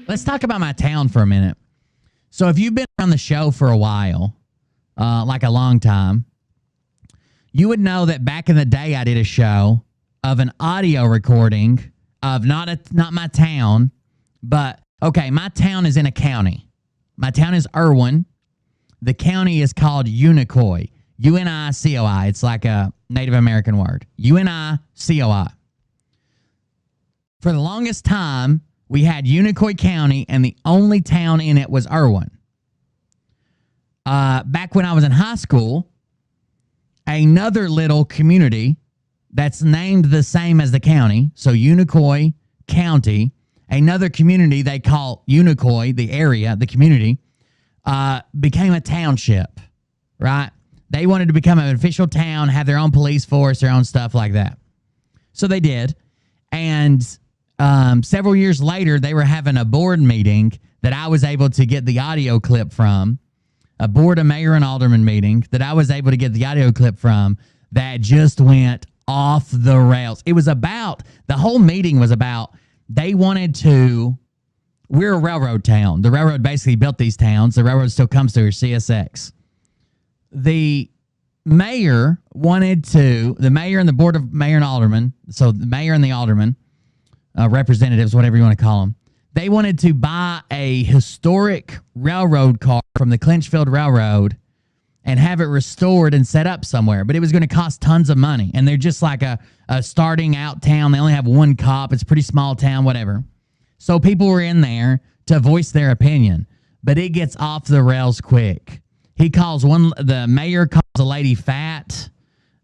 Let's talk about my town for a minute. So if you've been on the show for a while, like a long time, you would know that back in the day I did a show of an audio recording of not my town, but, okay, my town is in a county. My town is Irwin. The county is called Unicoi. Unicoi. It's like a Native American word. Unicoi. For the longest time, we had Unicoi County, and the only town in it was Irwin. Back when I was in high school, another little community that's named the same as the county, so Unicoi County, another community they call Unicoi, the area, the community, became a township, right? They wanted to become an official town, have their own police force, their own stuff like that. So they did. And several years later, they were having a board meeting that I was able to get the audio clip from, a board of mayor and alderman meeting that I was able to get the audio clip from that just went off the rails. It was about, the whole meeting was about, they wanted to, we're a railroad town. The railroad basically built these towns. The railroad still comes through, CSX. The mayor wanted to, the mayor and the board of mayor and alderman, so the mayor and the alderman, representatives, whatever you want to call them, they wanted to buy a historic railroad car from the Clinchfield Railroad and have it restored and set up somewhere. But it was going to cost tons of money. And they're just like a starting out town. They only have one cop. It's a pretty small town, whatever. So people were in there to voice their opinion. But it gets off the rails quick. The mayor calls a lady fat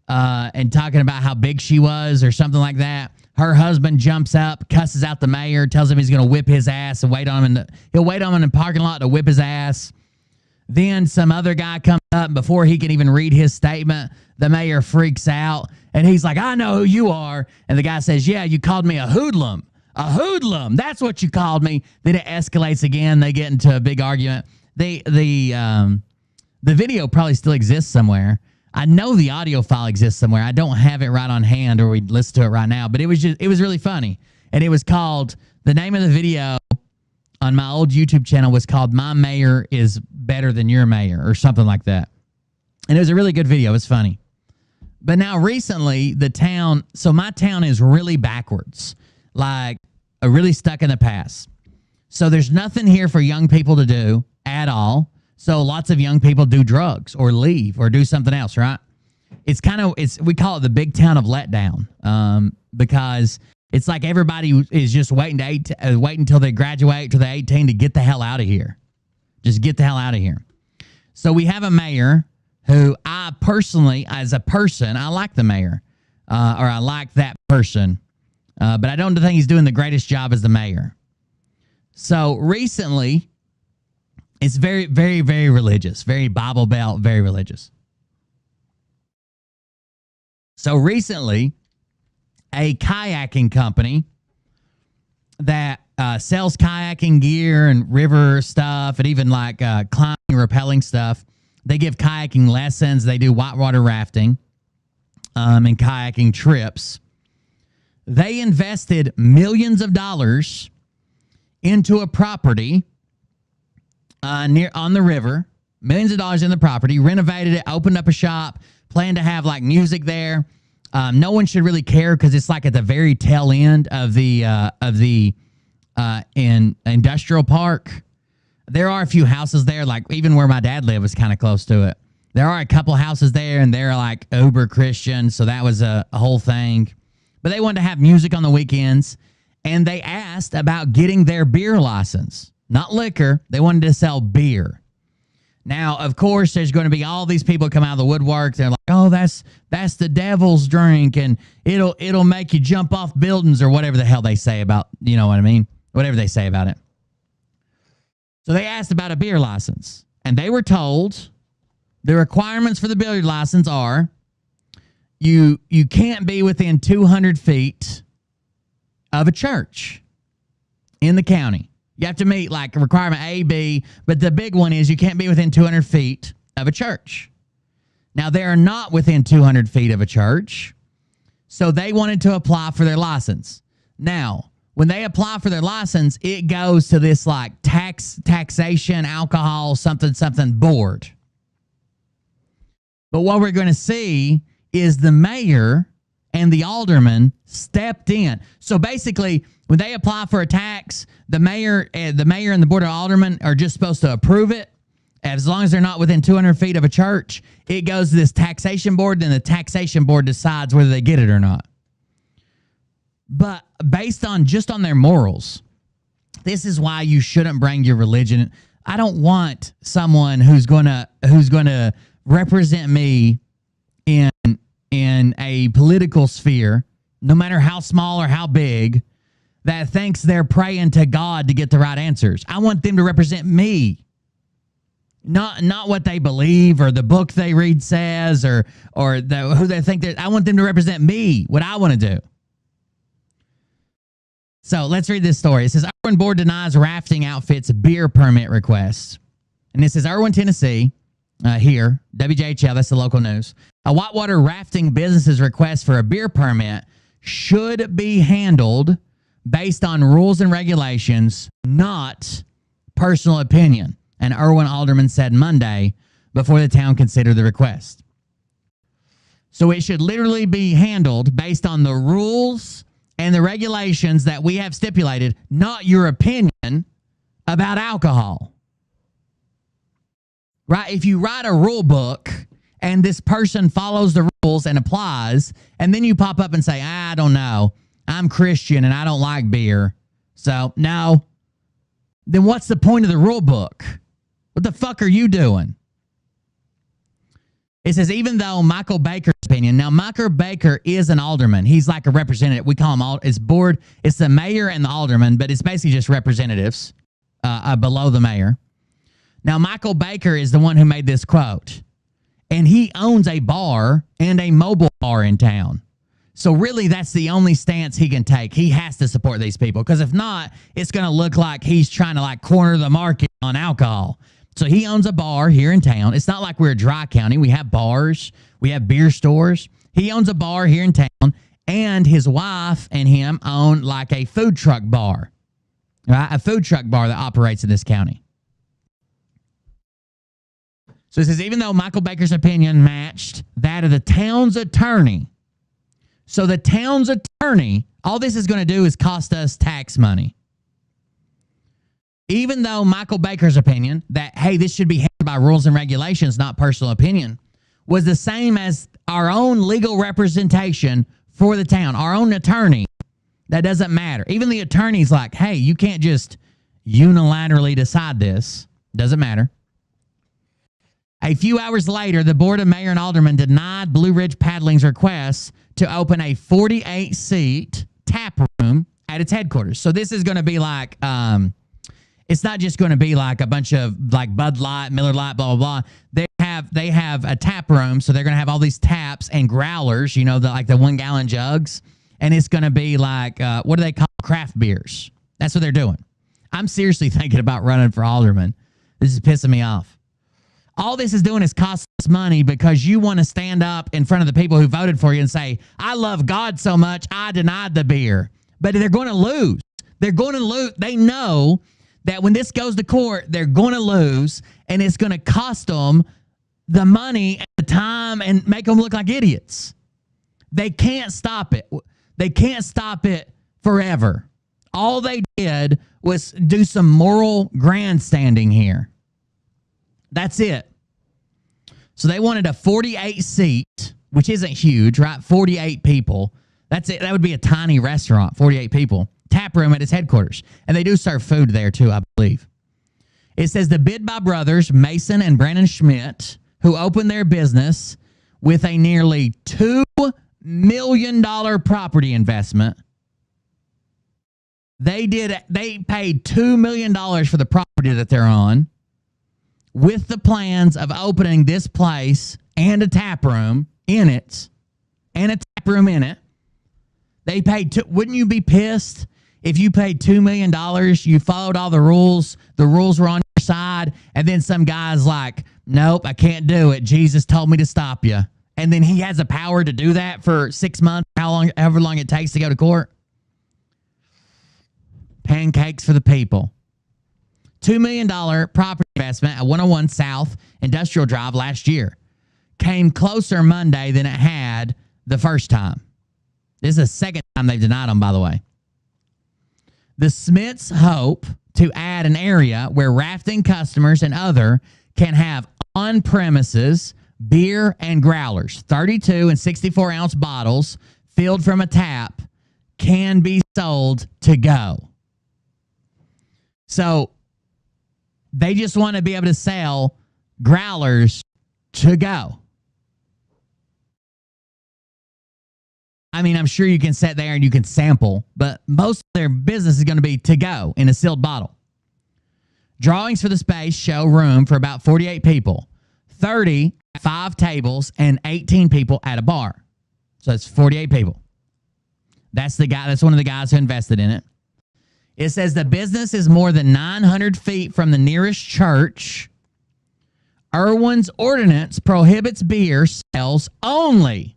and talking about how big she was or something like that. Her husband jumps up, cusses out the mayor, tells him he's going to whip his ass and he'll wait on him in the parking lot to whip his ass. Then some other guy comes up, and before he can even read his statement, the mayor freaks out, and he's like, I know who you are. And the guy says, yeah, you called me a hoodlum. A hoodlum. That's what you called me. Then it escalates again. They get into a big argument. The video probably still exists somewhere. I know the audio file exists somewhere. I don't have it right on hand or we'd listen to it right now, but it was really funny. And it was called, the name of the video on my old YouTube channel was called My Mayor is Better Than Your Mayor or something like that. And it was a really good video. It was funny. But now recently my town is really backwards, like really stuck in the past. So there's nothing here for young people to do at all. So lots of young people do drugs or leave or do something else, right? We call it the big town of letdown because it's like everybody is just waiting until they graduate till they're 18 to get the hell out of here. Just get the hell out of here. So we have a mayor who I personally, as a person, I like the mayor or I like that person, but I don't think he's doing the greatest job as the mayor. So recently, it's very, very, very religious, very Bible Belt, very religious. So recently, a kayaking company that sells kayaking gear and river stuff and even like climbing, rappelling stuff, they give kayaking lessons. They do whitewater rafting and kayaking trips. They invested millions of dollars into a property on the river, millions of dollars in the property, renovated it, opened up a shop, planned to have like music there. No one should really care because it's like at the very tail end of the industrial park. There are a few houses there, like even where my dad lived was kind of close to it. There are a couple houses there, and they're like uber Christian, so that was a whole thing. But they wanted to have music on the weekends, and they asked about getting their beer license. Not liquor. They wanted to sell beer. Now, of course, there's going to be all these people come out of the woodwork. They're like, oh, that's the devil's drink, and it'll make you jump off buildings or whatever the hell they say about, you know what I mean? Whatever they say about it. So they asked about a beer license, and they were told the requirements for the beer license are you can't be within 200 feet of a church in the county. You have to meet like requirement A, B, but the big one is you can't be within 200 feet of a church. Now, they are not within 200 feet of a church, so they wanted to apply for their license. Now, when they apply for their license, it goes to this like taxation, alcohol, something board. But what we're going to see is the mayor and the alderman stepped in. So basically, when they apply for a tax, the mayor and the board of aldermen are just supposed to approve it. As long as they're not within 200 feet of a church, it goes to this taxation board, then the taxation board decides whether they get it or not. But based on just on their morals, this is why you shouldn't bring your religion. I don't want someone who's gonna represent me in a political sphere, no matter how small or how big, that thinks they're praying to God to get the right answers. I want them to represent me. Not what they believe or the book they read says or who they think that. I want them to represent me, what I want to do. So let's read this story. It says, Irwin Board denies rafting outfits beer permit requests. And this is Irwin, Tennessee, here, WJHL, that's the local news. A whitewater rafting business's request for a beer permit should be handled based on rules and regulations, not personal opinion, an Irwin alderman said Monday before the town considered the request. So it should literally be handled based on the rules and the regulations that we have stipulated, not your opinion about alcohol. Right? If you write a rule book and this person follows the rules and applies, and then you pop up and say, I don't know, I'm Christian and I don't like beer, so no, then what's the point of the rule book? What the fuck are you doing? It says, even though Michael Baker's opinion, now Michael Baker is an alderman. He's like a representative. We call him it's board. It's the mayor and the alderman, but it's basically just representatives below the mayor. Now, Michael Baker is the one who made this quote, and he owns a bar and a mobile bar in town. So really, that's the only stance he can take. He has to support these people, because if not, it's going to look like he's trying to like corner the market on alcohol. So he owns a bar here in town. It's not like we're a dry county. We have bars. We have beer stores. He owns a bar here in town, and his wife and him own like a food truck bar, right? A food truck bar that operates in this county. So it says, even though Michael Baker's opinion matched that of the town's attorney, so the town's attorney, all this is going to do is cost us tax money. Even though Michael Baker's opinion that, hey, this should be handled by rules and regulations, not personal opinion, was the same as our own legal representation for the town, our own attorney, that doesn't matter. Even the attorney's like, hey, you can't just unilaterally decide this. Doesn't matter. A few hours later, the Board of Mayor and Aldermen denied Blue Ridge Paddling's request to open a 48-seat tap room at its headquarters. So this is going to be like, it's not just going to be like a bunch of like Bud Light, Miller Lite, blah, blah, blah. They have a tap room, so they're going to have all these taps and growlers, you know, like the 1-gallon jugs. And it's going to be like, what do they call craft beers? That's what they're doing. I'm seriously thinking about running for alderman. This is pissing me off. All this is doing is costing us money because you want to stand up in front of the people who voted for you and say, I love God so much, I denied the beer. But they're going to lose. They're going to lose. They know that when this goes to court, they're going to lose, and it's going to cost them the money and the time and make them look like idiots. They can't stop it. They can't stop it forever. All they did was do some moral grandstanding here. That's it. So they wanted a 48-seat, which isn't huge, right? 48 people. That's it. That would be a tiny restaurant, 48 people. Tap room at its headquarters. And they do serve food there too, I believe. It says the bid by brothers Mason and Brandon Schmidt, who opened their business with a nearly $2 million property investment. They paid $2 million for the property that they're on, with the plans of opening this place and a tap room in it, They paid, wouldn't you be pissed if you paid $2 million, you followed all the rules were on your side, and then some guy's like Nope, I can't do it. Jesus told me to stop you. And then he has the power to do that for 6 months, however long it takes to go to court. Pancakes for the people. $2 million property investment at 101 South Industrial Drive last year came closer Monday than it had the first time. This is the second time they've denied them, by the way. The Smiths hope to add an area where rafting customers and other can have on-premises beer and growlers. 32 and 64-ounce bottles filled from a tap can be sold to go. So they just want to be able to sell growlers to go. I mean, I'm sure you can sit there and you can sample, but most of their business is going to be to go in a sealed bottle. Drawings for the space show room for about 48 people, 30 at 5 tables, and 18 people at a bar. So it's 48 people. That's the guy. That's one of the guys who invested in it. It says the business is more than 900 feet from the nearest church. Irwin's ordinance prohibits beer sales only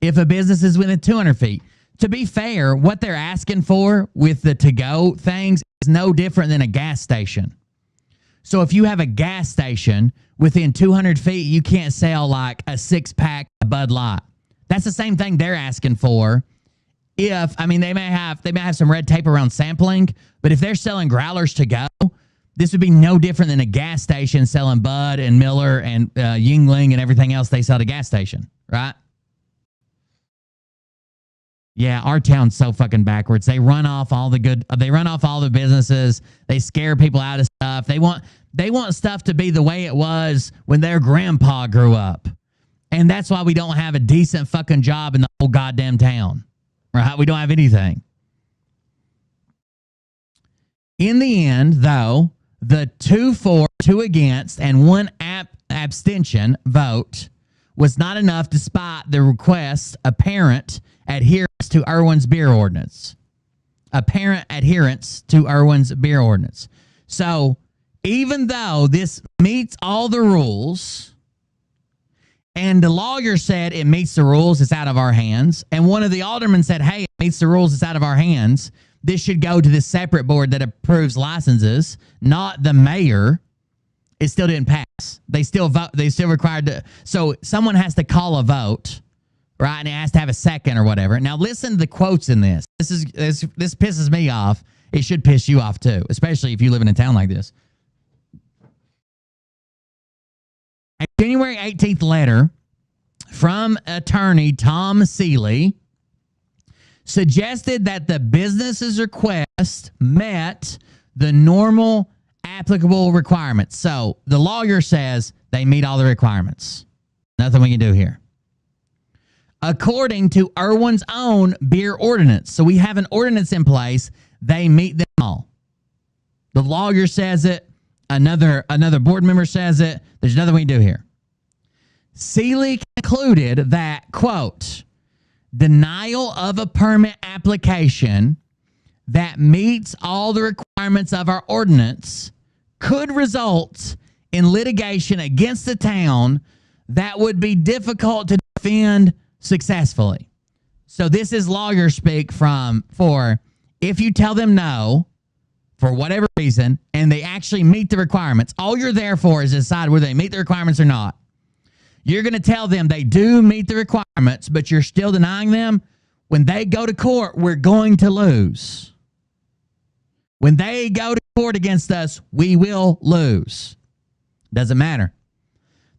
if a business is within 200 feet. To be fair, what they're asking for with the to-go things is no different than a gas station. So if you have a gas station within 200 feet, you can't sell like a 6-pack of Bud Light. That's the same thing they're asking for. If, I mean, they may have some red tape around sampling, but if they're selling growlers to go, this would be no different than a gas station selling Bud and Miller and Yuengling and everything else they sell at a gas station, right? Yeah, our town's so fucking backwards. They run off all the businesses. They scare people out of stuff. They want stuff to be the way it was when their grandpa grew up. And that's why we don't have a decent fucking job in the whole goddamn town. Right? We don't have anything. In the end, though, the 2 for, 2 against, and 1 abstention vote was not enough despite the request's apparent adherence to Irwin's beer ordinance. Apparent adherence to Irwin's beer ordinance. So even though this meets all the rules, and the lawyer said it meets the rules, it's out of our hands, and one of the aldermen said, hey, it meets the rules, it's out of our hands, this should go to this separate board that approves licenses, not the mayor, it still didn't pass. They still vote. They still required to. So someone has to call a vote, right? And it has to have a second or whatever. Now listen to the quotes in this. This pisses me off. It should piss you off too, especially if you live in a town like this. A January 18th letter from attorney Tom Seeley suggested that the business's request met the normal applicable requirements. So the lawyer says they meet all the requirements. Nothing we can do here. According to Irwin's own beer ordinance. So we have an ordinance in place. They meet them all. The lawyer says it. Another board member says it. There's nothing we can do here. Seeley concluded that, quote, denial of a permit application that meets all the requirements of our ordinance could result in litigation against the town that would be difficult to defend successfully. So this is lawyer speak for if you tell them no for whatever reason and they actually meet the requirements, all you're there for is decide whether they meet the requirements or not. You're going to tell them they do meet the requirements, but you're still denying them. When they go to court, we're going to lose. When they go to court against us, we will lose. Doesn't matter.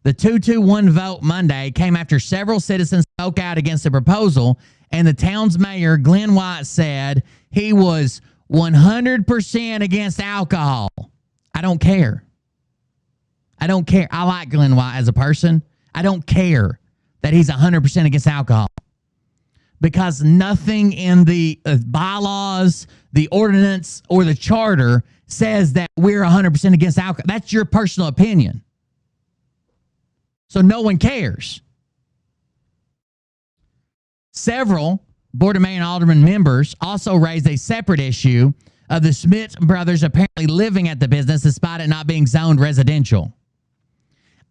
The 2-1 vote Monday came after several citizens spoke out against the proposal, and the town's mayor, Glenn White, said he was 100% against alcohol. I don't care. I don't care. I like Glenn White as a person. I don't care that he's 100% against alcohol. Because nothing in the bylaws, the ordinance, or the charter says that we're 100% against alcohol. That's your personal opinion. So no one cares. Several Board of Mayor and Alderman members also raised a separate issue of the Smith brothers apparently living at the business despite it not being zoned residential.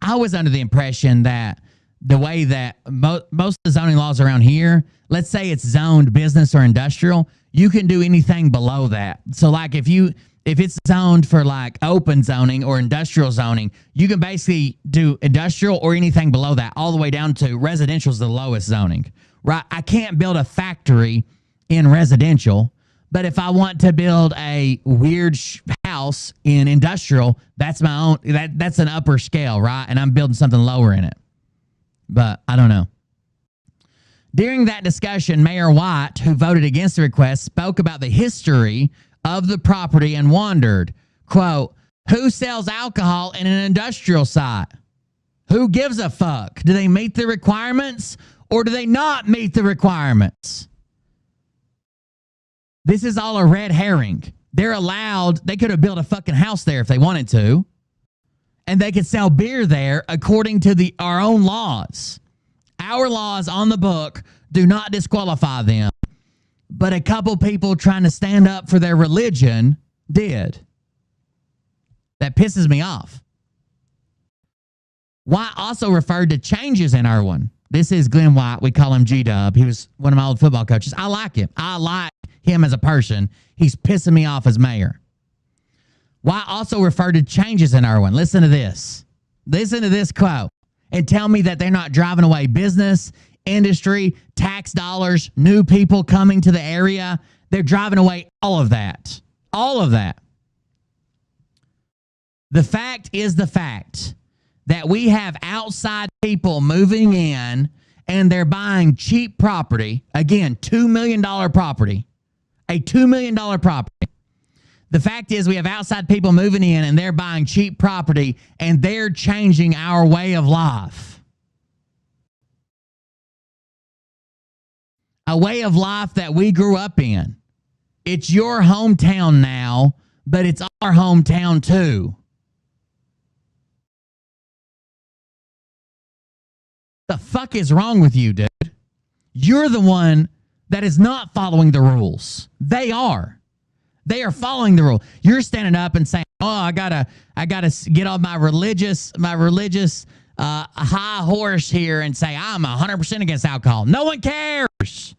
I was under the impression that the way that most of the zoning laws around here, let's say it's zoned business or industrial, you can do anything below that. So like if it's zoned for like open zoning or industrial zoning, you can basically do industrial or anything below that, all the way down to residential is the lowest zoning, right? I can't build a factory in residential, but if I want to build a weird house in industrial, that's my own, that's an upper scale, right? And I'm building something lower in it. But I don't know. During that discussion, Mayor White, who voted against the request, spoke about the history of the property and wondered, quote, who sells alcohol in an industrial site? Who gives a fuck? Do they meet the requirements or do they not meet the requirements? This is all a red herring. They're allowed, they could have built a fucking house there if they wanted to. And they could sell beer there according to our own laws. Our laws on the book do not disqualify them. But a couple people trying to stand up for their religion did. That pisses me off. White also referred to changes in Irwin. This is Glenn White. We call him G-Dub. He was one of my old football coaches. I like him. I like him as a person. He's pissing me off as mayor. White also referred to changes in Irwin. Listen to this. Listen to this quote. And tell me that they're not driving away business, industry, tax dollars, new people coming to the area. They're driving away all of that. All of that. The fact is the fact that we have outside people moving in and they're buying cheap property. Again, $2 million property. A $2 million property. The fact is we have outside people moving in and they're buying cheap property and they're changing our way of life. A way of life that we grew up in. It's your hometown now, but it's our hometown too. The fuck is wrong with you, dude? You're the one that is not following the rules. They are. They are following the rule. You're standing up and saying, "Oh, I gotta get on my religious high horse here and say I'm 100% against alcohol." No one cares,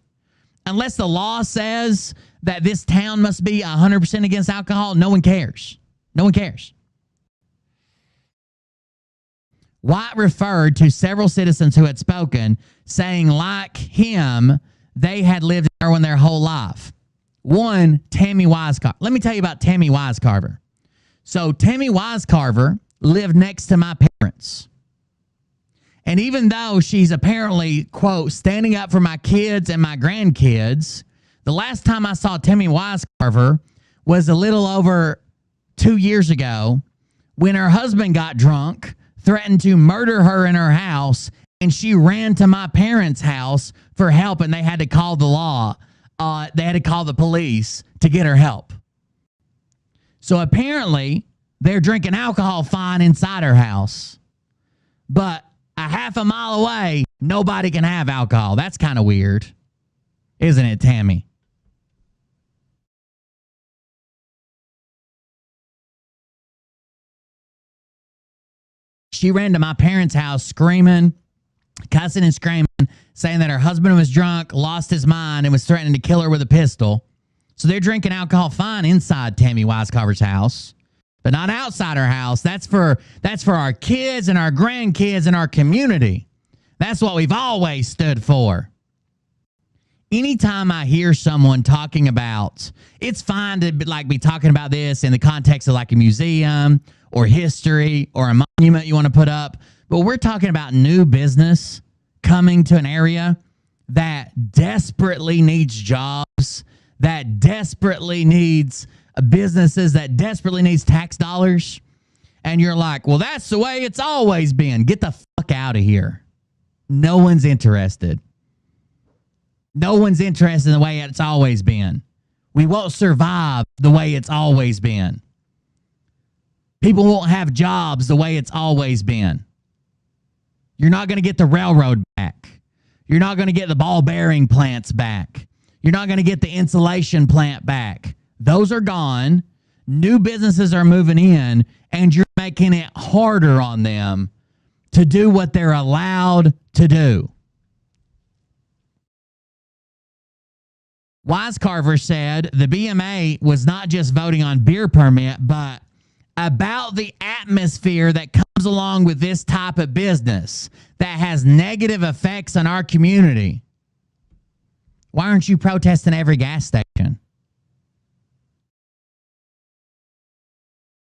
unless the law says that this town must be 100% against alcohol. No one cares. No one cares. White referred to several citizens who had spoken, saying, like him, they had lived in Irwin their whole life. One, Tammy Wisecarver. Let me tell you about Tammy Wisecarver. So Tammy Wisecarver lived next to my parents. And even though she's apparently, quote, standing up for my kids and my grandkids, the last time I saw Tammy Wisecarver was a little over 2 years ago when her husband got drunk, threatened to murder her in her house, and she ran to my parents' house for help, and they had to call the law. They had to call the police to get her help. So apparently, they're drinking alcohol fine inside her house. But a half a mile away, nobody can have alcohol. That's kind of weird. Isn't it, Tammy? She ran to my parents' house screaming, cussing and screaming, saying that her husband was drunk, lost his mind, and was threatening to kill her with a pistol. So they're drinking alcohol fine inside Tammy Wisecarver's house, but not outside her house. That's for our kids and our grandkids and our community. That's what we've always stood for. Anytime I hear someone talking about, it's fine to be talking about this in the context of like a museum or history or a monument you want to put up, but we're talking about new business coming to an area that desperately needs jobs, that desperately needs businesses, that desperately needs tax dollars. And you're like, well, that's the way it's always been. Get the fuck out of here. No one's interested. No one's interested in the way it's always been. We won't survive the way it's always been. People won't have jobs the way it's always been. You're not going to get the railroad back. You're not going to get the ball bearing plants back. You're not going to get the insulation plant back. Those are gone. New businesses are moving in, and you're making it harder on them to do what they're allowed to do. Wisecarver said the BMA was not just voting on beer permit, but about the atmosphere that comes along with this type of business that has negative effects on our community. Why aren't you protesting every gas station?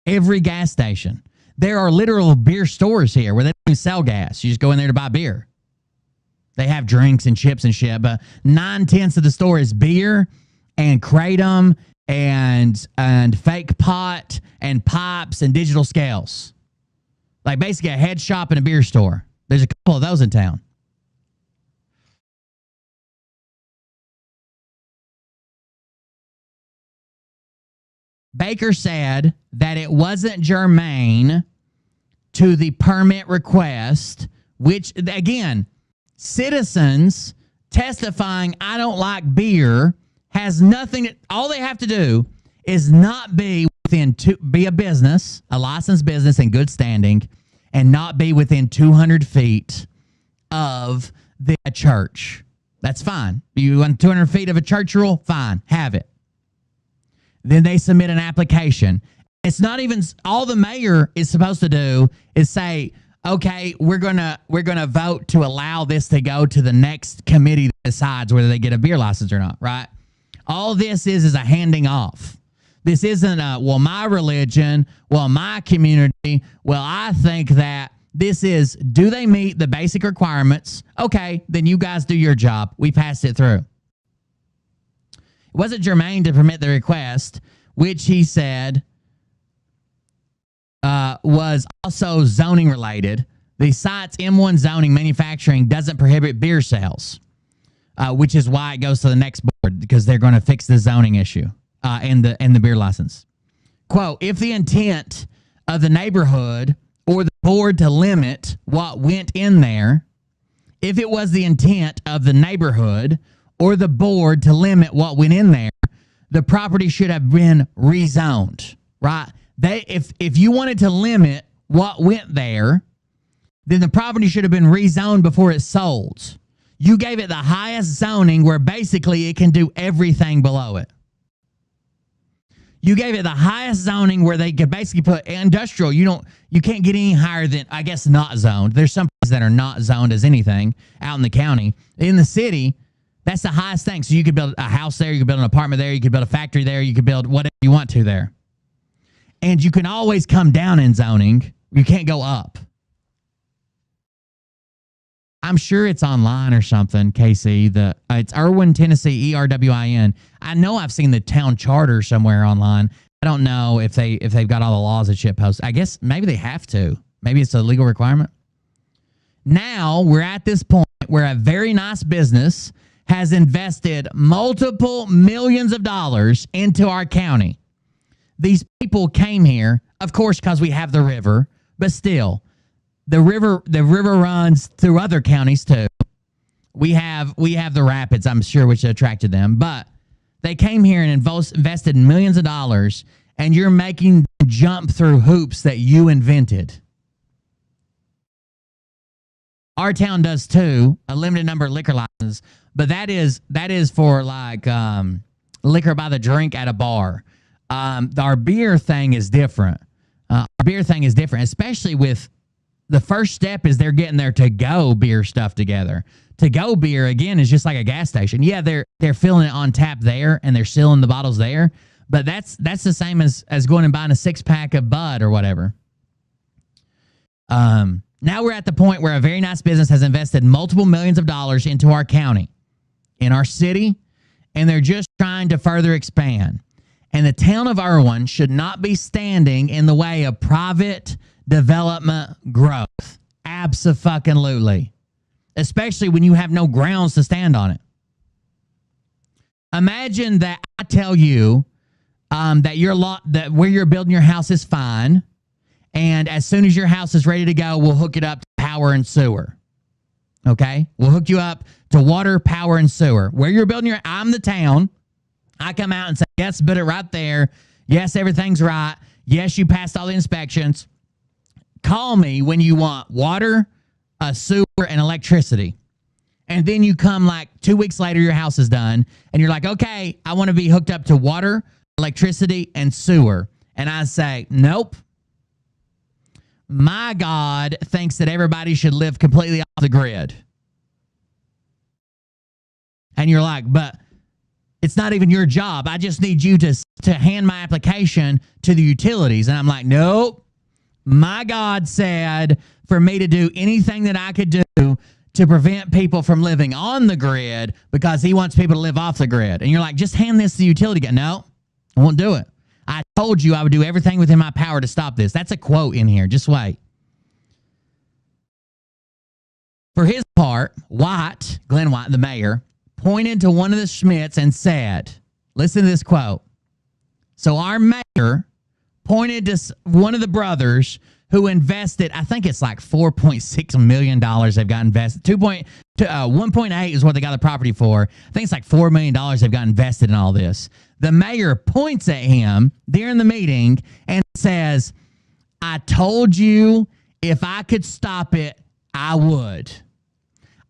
Every gas station. There are literal beer stores here where they don't sell gas. You just go in there to buy beer. They have drinks and chips and shit, but 9/10 of the store is beer and kratom and fake pot and pipes and digital scales. Like basically a head shop and a beer store. There's a couple of those in town. Baker said that it wasn't germane to the permit request, which, again, citizens testifying, I don't like beer, has nothing, all they have to do is not be within, be a business, a licensed business in good standing, and not be within 200 feet of the church. That's fine. You want 200 feet of a church rule? Fine, have it. Then they submit an application. It's not even, all the mayor is supposed to do is say, okay, we're gonna vote to allow this to go to the next committee that decides whether they get a beer license or not, right? All this is a handing off. This isn't a, well, my religion, well, my community, well, I think that. This is, do they meet the basic requirements? Okay, then you guys do your job. We passed it through. It wasn't germane to permit the request, which he said was also zoning related. The site's M1 zoning manufacturing doesn't prohibit beer sales, which is why it goes to the next board, because they're going to fix the zoning issue and the beer license. Quote, if the intent of the neighborhood or the board to limit what went in there, if it was the intent of the neighborhood or the board to limit what went in there, the property should have been rezoned, right? If you wanted to limit what went there, then the property should have been rezoned before it sold. You gave it the highest zoning where basically it can do everything below it. You gave it the highest zoning where they could basically put industrial. You can't get any higher than, I guess, not zoned. There's some places that are not zoned as anything out in the county. In the city, that's the highest thing. So you could build a house there, you could build an apartment there, you could build a factory there, you could build whatever you want to there. And you can always come down in zoning. You can't go up. I'm sure it's online or something, Casey. It's Irwin, Tennessee, ERWIN. I know I've seen the town charter somewhere online. I don't know if they've got all the laws that shit posts. I guess maybe they have to. Maybe it's a legal requirement. Now we're at this point where a very nice business has invested multiple millions of dollars into our county. These people came here, of course, because we have the river, but still. The river runs through other counties too. We have the rapids, I'm sure, which attracted them. But they came here and invested millions of dollars, and you're making them jump through hoops that you invented. Our town does too, a limited number of liquor licenses, but that is for like liquor by the drink at a bar. Our beer thing is different. Our beer thing is different, especially with. The first step is they're getting their to-go beer stuff together. To-go beer, again, is just like a gas station. Yeah, they're filling it on tap there, and they're sealing the bottles there, but that's the same as going and buying a 6-pack of Bud or whatever. Now we're at the point where a very nice business has invested multiple millions of dollars into our county, in our city, and they're just trying to further expand. And the town of Irwin should not be standing in the way of private development growth. Abso-fucking-lutely. Especially when you have no grounds to stand on it. Imagine that I tell you that where you're building your house is fine, and as soon as your house is ready to go, we'll hook it up to power and sewer. Okay? We'll hook you up to water, power, and sewer. Where you're building I'm the town. I come out and say, yes, put it right there. Yes, everything's right. Yes, you passed all the inspections. call me when you want water, sewer, and electricity. And then you come like 2 weeks later, your house is done, and you're like, okay, I want to be hooked up to water, electricity, and sewer. And I say, nope. My God thinks that everybody should live completely off the grid. And you're like, but it's not even your job. I just need you to hand my application to the utilities. And I'm like, nope. My God said for me to do anything that I could do to prevent people from living on the grid because he wants people to live off the grid. And you're like, just hand this to the utility guy. No, I won't do it. I told you I would do everything within my power to stop this. That's a quote in here. Just wait. For his part, Glenn White, the mayor, pointed to one of the Schmidts and said, listen to this quote. So our mayor pointed to one of the brothers who invested, I think it's like $4.6 million they've got invested. 1.8 is what they got the property for. I think it's like $4 million they've got invested in all this. The mayor points at him during the meeting and says, I told you if I could stop it, I would.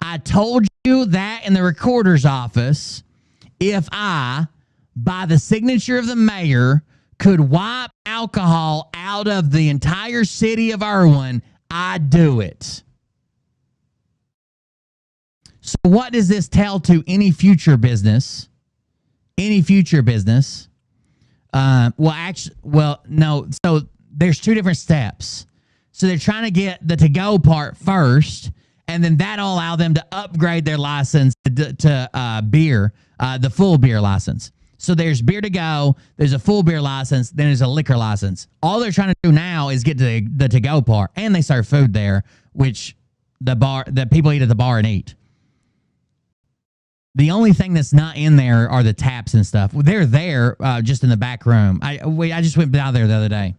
I told you that in the recorder's office, if I, by the signature of the mayor, could wipe alcohol out of the entire city of Irwin, I'd do it. So what does this tell to any future business? Any future business? No. So there's two different steps. So they're trying to get the to-go part first, and then that'll allow them to upgrade their license to beer, the full beer license. So there's beer to go, there's a full beer license, then there's a liquor license. All they're trying to do now is get to the to-go part, and they serve food there, which the people eat at the bar and eat. The only thing that's not in there are the taps and stuff. They're there just in the back room. I just went down there the other day.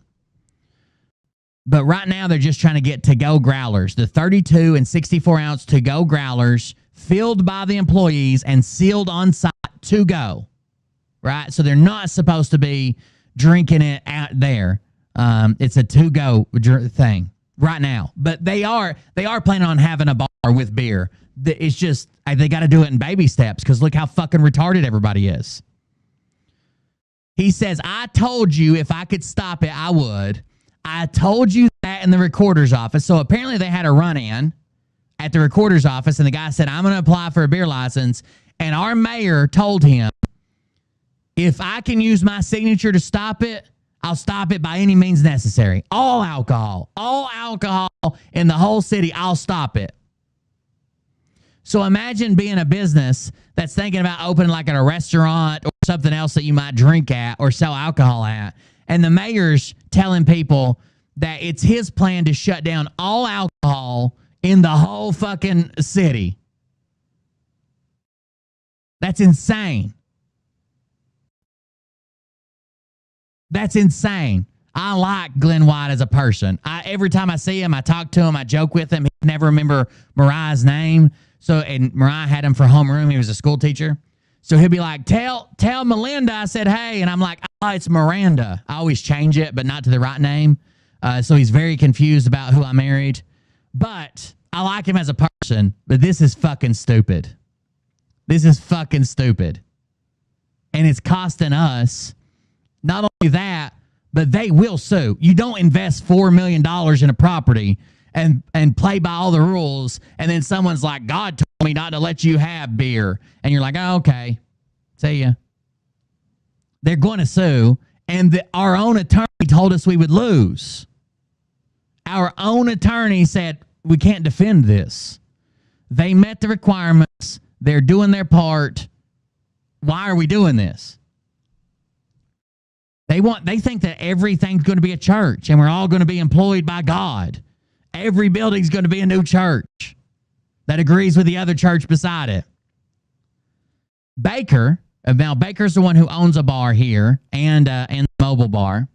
But right now, they're just trying to get to-go growlers, the 32 and 64-ounce to-go growlers filled by the employees and sealed on site to go, right? So they're not supposed to be drinking it out there. It's a to-go thing right now. But they are planning on having a bar with beer. It's just they got to do it in baby steps because look how fucking retarded everybody is. He says, I told you if I could stop it, I would. I told you that in the recorder's office. So apparently they had a run-in at the recorder's office, and the guy said, I'm going to apply for a beer license. And our mayor told him, if I can use my signature to stop it, I'll stop it by any means necessary. All alcohol in the whole city, I'll stop it. So imagine being a business that's thinking about opening like at a restaurant or something else that you might drink at or sell alcohol at. And the mayor's telling people that it's his plan to shut down all alcohol in the whole fucking city. That's insane. That's insane. I like Glenn White as a person. Every time I see him, I talk to him, I joke with him. He never remember Mariah's name. And Mariah had him for homeroom. He was a school teacher. So he'll be like, tell Melinda I said, hey. And I'm like, oh, it's Miranda. I always change it, but not to the right name. So he's very confused about who I married. But I like him as a person, but this is fucking stupid. This is fucking stupid. And it's costing us not only that, but they will sue. You don't invest $4 million in a property and play by all the rules, and then someone's like, God told me not to let you have beer. And you're like, oh, okay. See ya. They're going to sue, and our own attorney told us we would lose. Our own attorney said, we can't defend this. They met the requirements. They're doing their part. Why are we doing this? They think that everything's going to be a church, and we're all going to be employed by God. Every building's going to be a new church that agrees with the other church beside it. Baker's the one who owns a bar here and the mobile bar,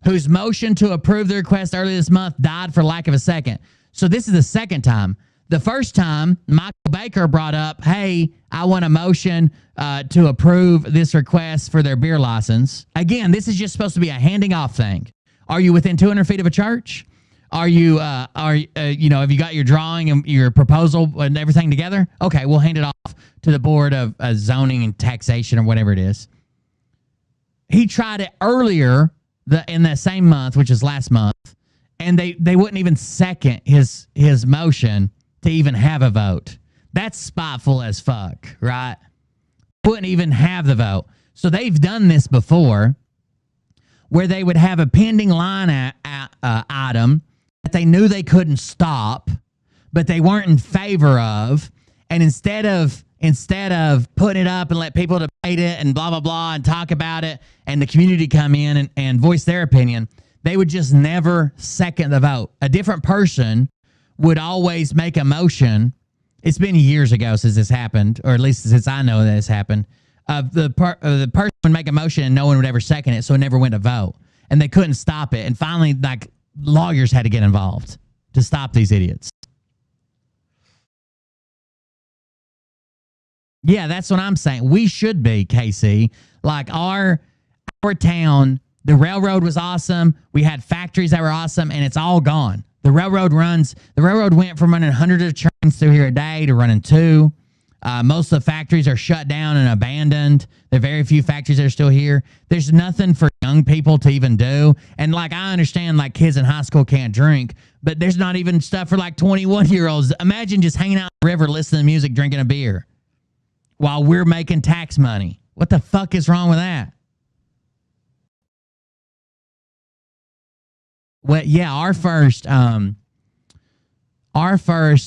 whose motion to approve the request earlier this month died for lack of a second. So this is the second time. The first time, Michael Baker brought up, hey, I want a motion to approve this request for their beer license. Again, this is just supposed to be a handing off thing. Are you within 200 feet of a church? Are you, have you got your drawing and your proposal and everything together? Okay, we'll hand it off to the Board of Zoning and Taxation or whatever it is. He tried it earlier in that same month, which is last month, and they wouldn't even second his motion to even have a vote. That's spiteful as fuck, right? Wouldn't even have the vote. So they've done this before, where they would have a pending line item that they knew they couldn't stop, but they weren't in favor of, and instead of putting it up and let people debate it and blah blah blah and talk about it, and the community come in and voice their opinion, they would just never second the vote. A different person would always make a motion. It's been years ago since this happened, or at least since I know that this happened. The person would make a motion and no one would ever second it, so it never went to vote. And they couldn't stop it. And finally, like, lawyers had to get involved to stop these idiots. Yeah, that's what I'm saying. We should be, KC. Like, our town, the railroad was awesome. We had factories that were awesome, and it's all gone. The railroad went from running hundreds of trains through here a day to running 2. Most of the factories are shut down and abandoned. There are very few factories that are still here. There's nothing for young people to even do. And, like, I understand, like, kids in high school can't drink, but there's not even stuff for, like, 21-year-olds. Imagine just hanging out in the river, listening to music, drinking a beer while we're making tax money. What the fuck is wrong with that? Well, yeah, our first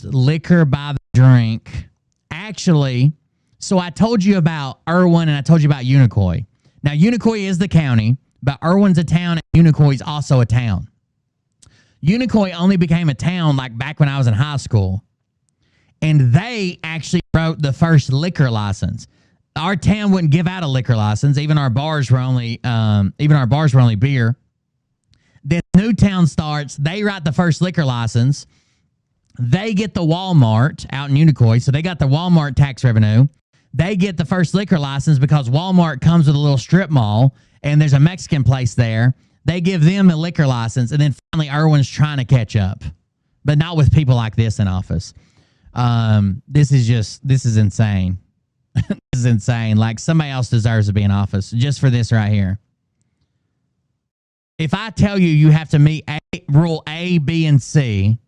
liquor by the drink. Actually, so I told you about Irwin and I told you about Unicoi. Now, Unicoi is the county, but Irwin's a town and Unicoi is also a town. Unicoi only became a town like back when I was in high school, and they actually wrote the first liquor license. Our town wouldn't give out a liquor license. Even our bars were only beer. Then Newtown starts. They write the first liquor license. They get the Walmart out in Unicoi, so they got the Walmart tax revenue. They get the first liquor license because Walmart comes with a little strip mall, and there's a Mexican place there. They give them a liquor license, and then finally Irwin's trying to catch up, but not with people like this in office. This is insane. This is insane. Like, somebody else deserves to be in office just for this right here. If I tell you have to meet rule A, B, and C,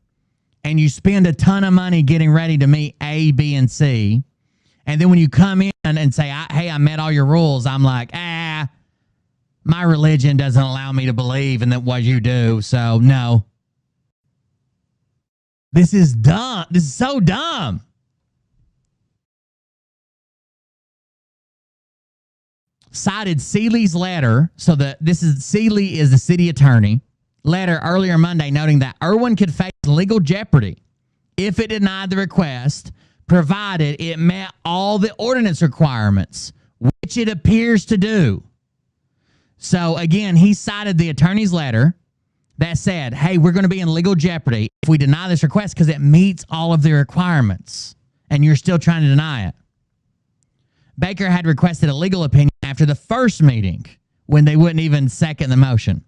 and you spend a ton of money getting ready to meet A, B, and C, and then when you come in and say, hey, I met all your rules, I'm like, my religion doesn't allow me to believe in what you do, so no. This is dumb. This is so dumb. Cited Seeley's letter. So Seeley is the city attorney. Letter earlier Monday noting that Irwin could face legal jeopardy if it denied the request, provided it met all the ordinance requirements, which it appears to do. So again, he cited the attorney's letter that said, hey, we're going to be in legal jeopardy if we deny this request because it meets all of the requirements, and you're still trying to deny it. Baker had requested a legal opinion after the first meeting when they wouldn't even second the motion.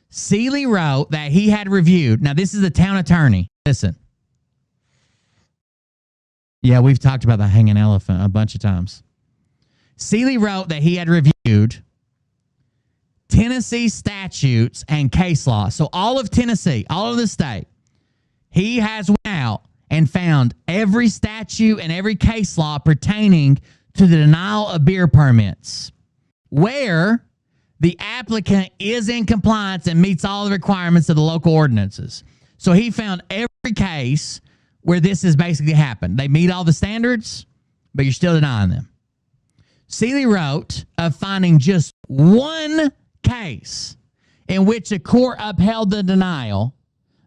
Seeley wrote that he had reviewed. Now, this is the town attorney. Listen. Yeah, we've talked about the hanging elephant a bunch of times. Seeley wrote that he had reviewed Tennessee statutes and case law. So all of Tennessee, all of the state, he has went out and found every statute and every case law pertaining to the denial of beer permits where the applicant is in compliance and meets all the requirements of the local ordinances. So he found every case where this has basically happened. They meet all the standards, but you're still denying them. Seeley wrote of finding just one case in which a court upheld the denial,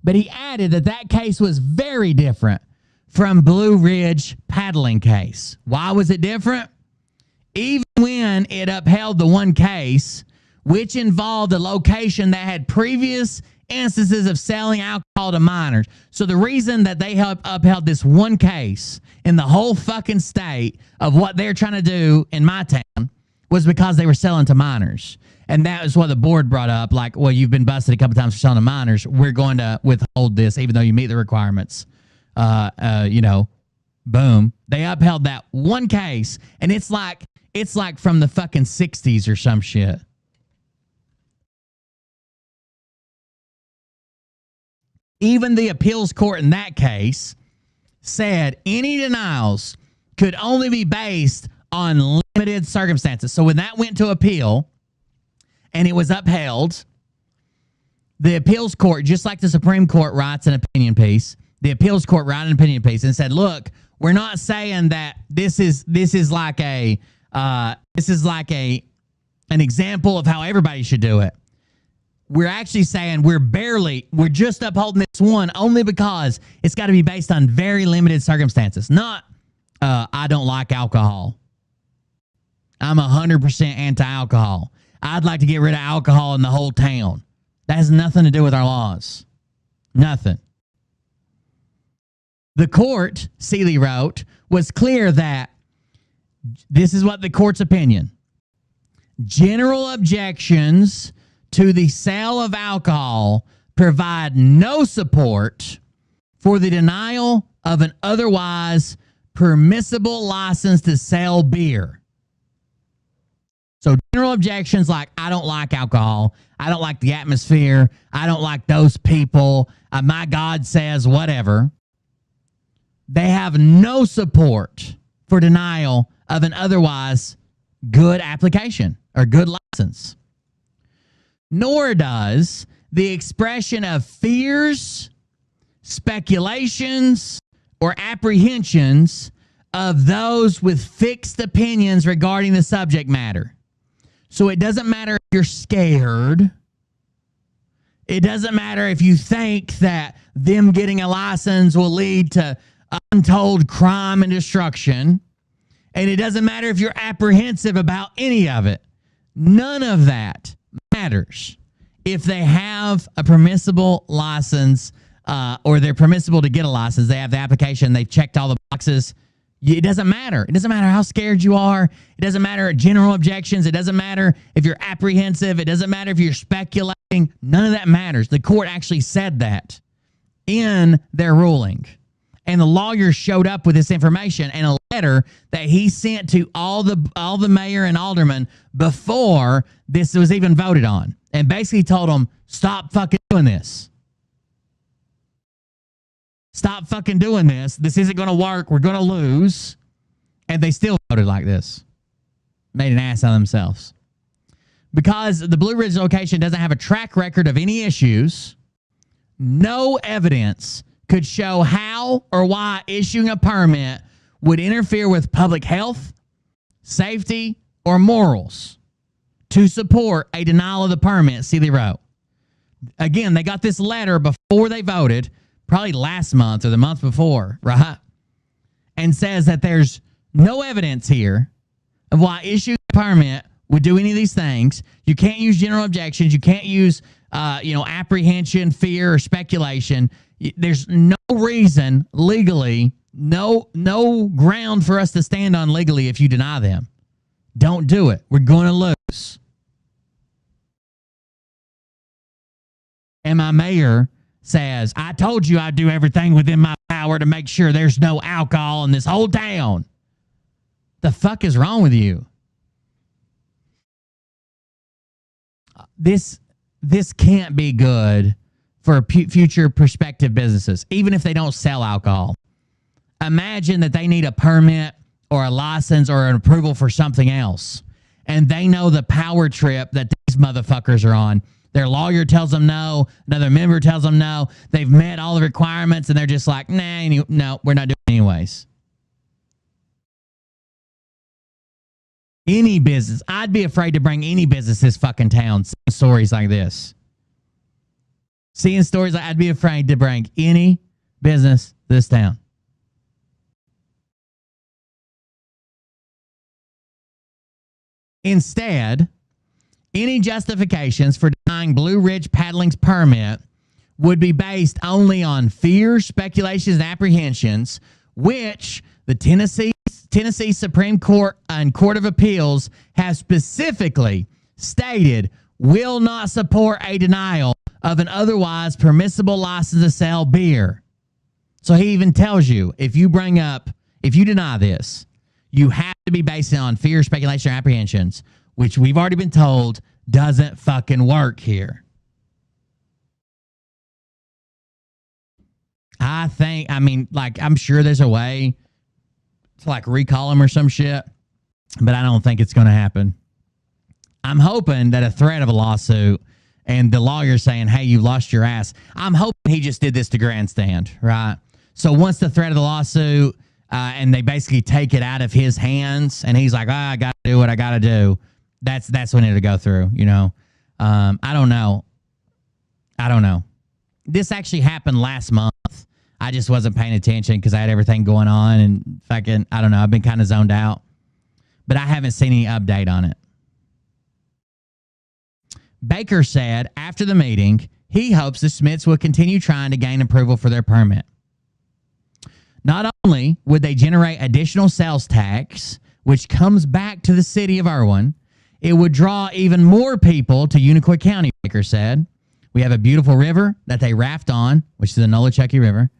but he added that case was very different from Blue Ridge paddling case. Why was it different? Even when it upheld the one case, which involved a location that had previous instances of selling alcohol to minors. So the reason that they upheld this one case in the whole fucking state of what they're trying to do in my town was because they were selling to minors. And that was what the board brought up. Like, well, you've been busted a couple times for selling to minors. We're going to withhold this, even though you meet the requirements. Boom. They upheld that one case. And it's like from the fucking 60s or some shit. Even the appeals court in that case said any denials could only be based on limited circumstances. So when that went to appeal and it was upheld, the appeals court, just like the Supreme Court writes an opinion piece, the appeals court wrote an opinion piece and said, look, we're not saying that this is like an example of how everybody should do it. We're actually saying we're just upholding this one only because it's got to be based on very limited circumstances. Not, I don't like alcohol. I'm 100% anti-alcohol. I'd like to get rid of alcohol in the whole town. That has nothing to do with our laws. Nothing. The court, Seeley wrote, was clear that this is what the court's opinion. General objections to the sale of alcohol provide no support for the denial of an otherwise permissible license to sell beer. So general objections like, I don't like alcohol, I don't like the atmosphere, I don't like those people, my God says whatever, they have no support for denial of an otherwise good application or good license. Nor does the expression of fears, speculations, or apprehensions of those with fixed opinions regarding the subject matter. So it doesn't matter if you're scared. It doesn't matter if you think that them getting a license will lead to untold crime and destruction. And it doesn't matter if you're apprehensive about any of it. None of that matters if they have a permissible license or they're permissible to get a license. They have the application. They've checked all the boxes. It doesn't matter. It doesn't matter how scared you are. It doesn't matter general objections. It doesn't matter if you're apprehensive. It doesn't matter if you're speculating. None of that matters. The court actually said that in their ruling. And the lawyer showed up with this information and a letter that he sent to all the mayor and aldermen before this was even voted on. And basically told them, stop fucking doing this. Stop fucking doing this. This isn't going to work. We're going to lose. And they still voted like this. Made an ass out of themselves. Because the Blue Ridge location doesn't have a track record of any issues, no evidence could show how or why issuing a permit would interfere with public health, safety, or morals to support a denial of the permit, Seeley wrote. Again, they got this letter before they voted, probably last month or the month before, right? And says that there's no evidence here of why issuing a permit would do any of these things. You can't use general objections. You can't use, apprehension, fear, or speculation. There's no reason legally, no ground for us to stand on legally if you deny them. Don't do it. We're going to lose. And my mayor says, I told you I'd do everything within my power to make sure there's no alcohol in this whole town. The fuck is wrong with you? This can't be good for future prospective businesses, even if they don't sell alcohol. Imagine that they need a permit or a license or an approval for something else, and they know the power trip that these motherfuckers are on. Their lawyer tells them no. Another member tells them no. They've met all the requirements, and they're just like, no, we're not doing it anyways. Any business, I'd be afraid to bring any business this fucking town. Seeing stories like this. I'd be afraid to bring any business this town. Instead, any justifications for denying Blue Ridge Paddling's permit would be based only on fears, speculations, and apprehensions, which the Tennessee Tennessee Supreme Court and Court of Appeals have specifically stated will not support a denial of an otherwise permissible license to sell beer. So he even tells you, if you deny this, you have to be based on fear, speculation, or apprehensions, which we've already been told doesn't fucking work here. I'm sure there's a way to recall him or some shit, but I don't think it's going to happen. I'm hoping that a threat of a lawsuit and the lawyer saying, hey, you lost your ass. I'm hoping he just did this to grandstand, right? So once the threat of the lawsuit and they basically take it out of his hands and he's like, I got to do what I got to do. That's when it'll go through, I don't know. This actually happened last month. I just wasn't paying attention because I had everything going on and fucking, I don't know. I've been kind of zoned out, but I haven't seen any update on it. Baker said after the meeting, he hopes the Smiths will continue trying to gain approval for their permit. Not only would they generate additional sales tax, which comes back to the city of Irwin, it would draw even more people to Unicoi County, Baker said. We have a beautiful river that they raft on, which is the Nolichucky River.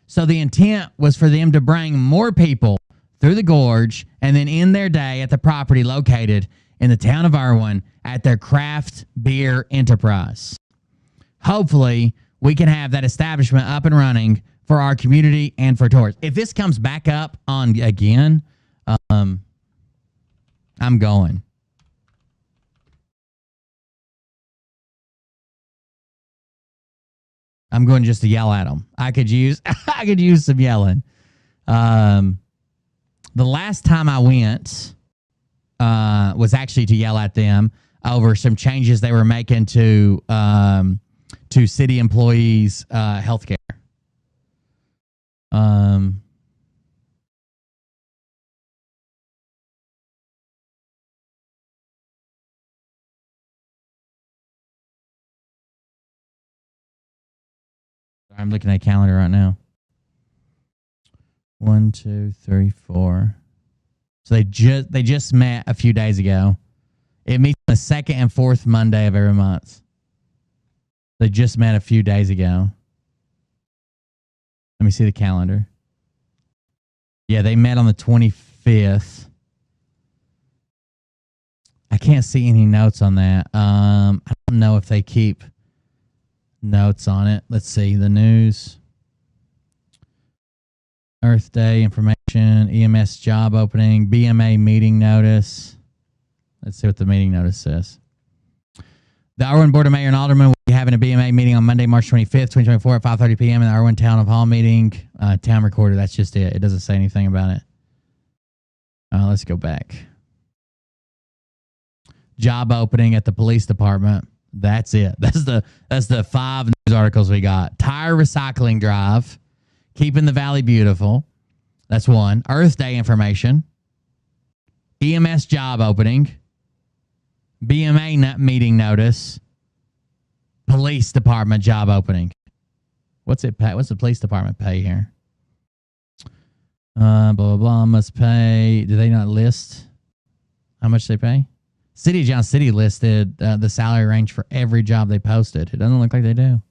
So the intent was for them to bring more people through the gorge and then end their day at the property located in the town of Irwin at their craft beer enterprise. Hopefully, we can have that establishment up and running for our community and for tourists. If this comes back up on again, I'm going. I'm going just to yell at them. I could use some yelling. The last time I went was actually to yell at them over some changes they were making to city employees' health care. I'm looking at a calendar right now. 1, 2, 3, 4. So they just met a few days ago. It meets the second and fourth Monday of every month. They just met a few days ago. Let me see the calendar. Yeah, they met on the 25th. I can't see any notes on that. I don't know if they keep notes on it. Let's see the news. Earth Day information, EMS job opening, BMA meeting notice. Let's see what the meeting notice says. The Irwin Board of Mayor and Aldermen will be having a BMA meeting on Monday, March 25th, 2024 at 5:30 p.m. in the Irwin Town Hall meeting. Town recorder, that's just it. It doesn't say anything about it. Let's go back. Job opening at the police department. That's it. That's the 5 news articles we got. Tire recycling drive. Keeping the Valley beautiful. That's 1. Earth Day information. EMS job opening. BMA meeting notice. Police department job opening. What's it pay? What's the police department pay here? Blah, blah, blah. Must pay. Do they not list how much they pay? City of Johnson City listed the salary range for every job they posted. It doesn't look like they do.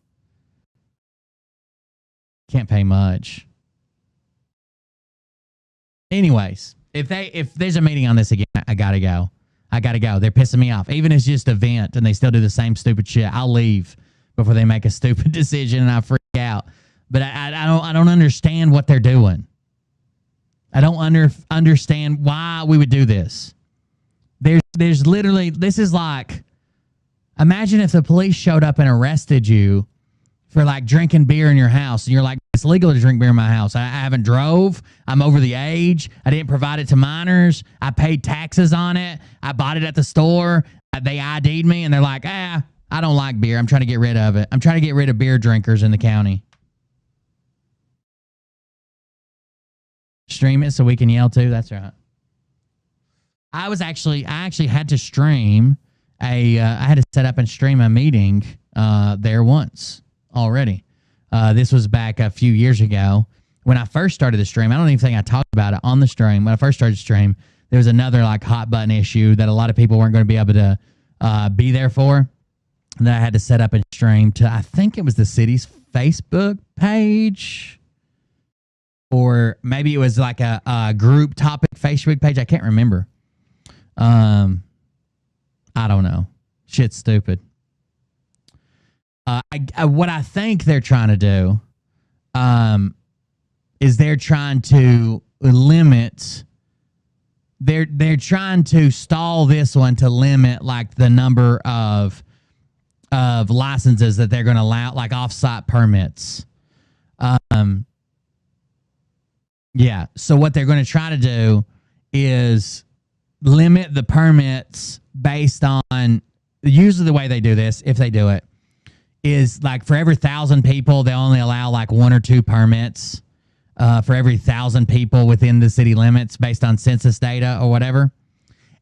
Can't pay much. Anyways, if there's a meeting on this again, I gotta go. They're pissing me off. Even if it's just a vent and they still do the same stupid shit, I'll leave before they make a stupid decision and I freak out. But I don't understand what they're doing. I don't understand why we would do this. There's literally, this is like, imagine if the police showed up and arrested you for drinking beer in your house and you're like, it's legal to drink beer in my house. I haven't drove. I'm over the age. I didn't provide it to minors. I paid taxes on it. I bought it at the store. They ID'd me and they're like, I don't like beer. I'm trying to get rid of it. I'm trying to get rid of beer drinkers in the county. Stream it so we can yell too. That's right. I actually had to stream I had to set up and stream a meeting there once already. This was back a few years ago when I first started the stream, I don't even think I talked about it on the stream. When I first started the stream, there was another like hot button issue that a lot of people weren't going to be able to be there for, that I had to set up and stream to, I think it was the city's Facebook page, or maybe it was like a group topic Facebook page. I can't remember. I don't know. Shit's stupid. What I think they're trying to do is they're trying to limit. They're trying to stall this one to limit like the number of licenses that they're going to allow, like off-site permits. Yeah. So what they're going to try to do is limit the permits based on, usually the way they do this, if they do it, is like for every 1,000 people, they only allow like 1 or 2 permits for every 1,000 people within the city limits based on census data or whatever.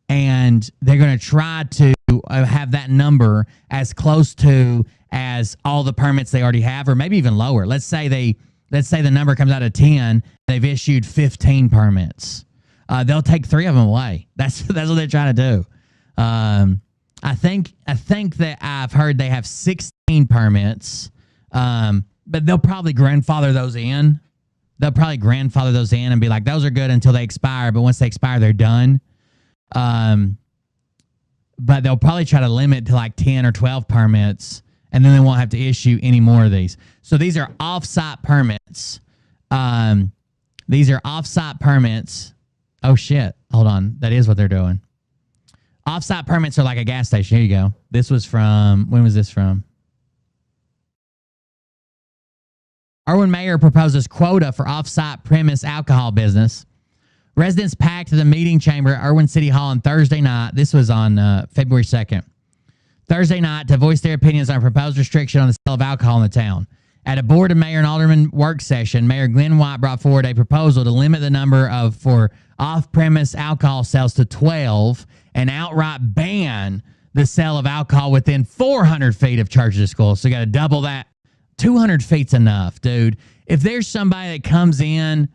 And they're going to try to have that number as close to as all the permits they already have, or maybe even lower. Let's say the number comes out of 10, they've issued 15 permits. They'll take 3 of them away. That's what they're trying to do. I think that I've heard they have 16 permits, but they'll probably grandfather those in. They'll probably grandfather those in and be like, those are good until they expire, but once they expire, they're done. But they'll probably try to limit to like 10 or 12 permits, and then they won't have to issue any more of these. So these are off-site permits. These are off-site permits. Oh, shit. Hold on. That is what they're doing. Off-site permits are like a gas station. Here you go. This was from, when was this from? Irwin Mayor proposes quota for off-site premise alcohol business. Residents packed the meeting chamber at Irwin City Hall on Thursday night. This was on February 2nd. Thursday night to voice their opinions on a proposed restriction on the sale of alcohol in the town. At a Board of Mayor and Alderman work session, Mayor Glenn White brought forward a proposal to limit the number for off-premise alcohol sales to 12 and outright ban the sale of alcohol within 400 feet of churches or schools. So you got to double that. 200 feet's enough, dude. If there's somebody that comes in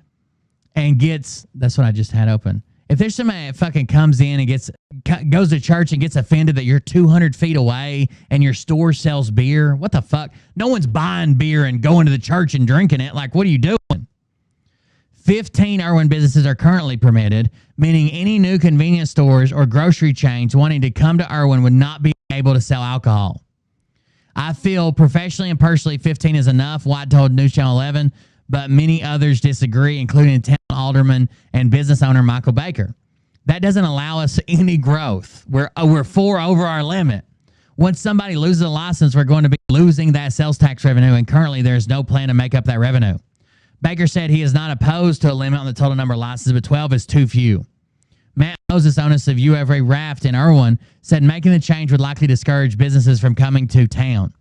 and gets, that's what I just had open. If there's somebody that fucking comes in and goes to church and gets offended that you're 200 feet away and your store sells beer, what the fuck? No one's buying beer and going to the church and drinking it. Like, what are you doing? 15 Irwin businesses are currently permitted, meaning any new convenience stores or grocery chains wanting to come to Irwin would not be able to sell alcohol. I feel professionally and personally 15 is enough, White told News Channel 11, but many others disagree, including town alderman and business owner Michael Baker. That doesn't allow us any growth. We're 4 over our limit. Once somebody loses a license, we're going to be losing that sales tax revenue, and currently there is no plan to make up that revenue. Baker said he is not opposed to a limit on the total number of licenses, but 12 is too few. Matt Moses, owner of UFA Raft in Irwin, said making the change would likely discourage businesses from coming to town.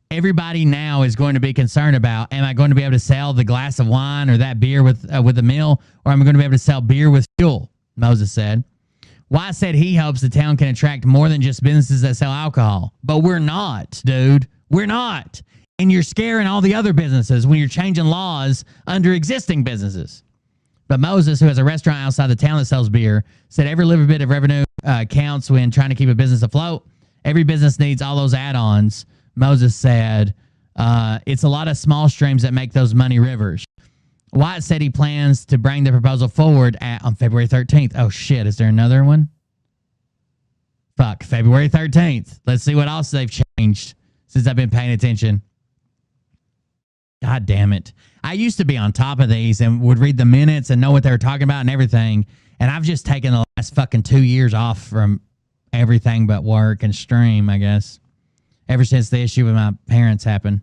Everybody now is going to be concerned about, am I going to be able to sell the glass of wine or that beer with a meal, or am I going to be able to sell beer with fuel, Moses said. White said he hopes the town can attract more than just businesses that sell alcohol. But we're not, dude. We're not. And you're scaring all the other businesses when you're changing laws under existing businesses. But Moses, who has a restaurant outside the town that sells beer, said every little bit of revenue counts when trying to keep a business afloat. Every business needs all those add-ons. Moses said, it's a lot of small streams that make those money rivers. White said he plans to bring the proposal forward on February 13th. Oh, shit. Is there another one? Fuck. February 13th. Let's see what else they've changed since I've been paying attention. God damn it. I used to be on top of these and would read the minutes and know what they were talking about and everything. And I've just taken the last fucking 2 years off from everything but work and stream, I guess. Ever since the issue with my parents happened.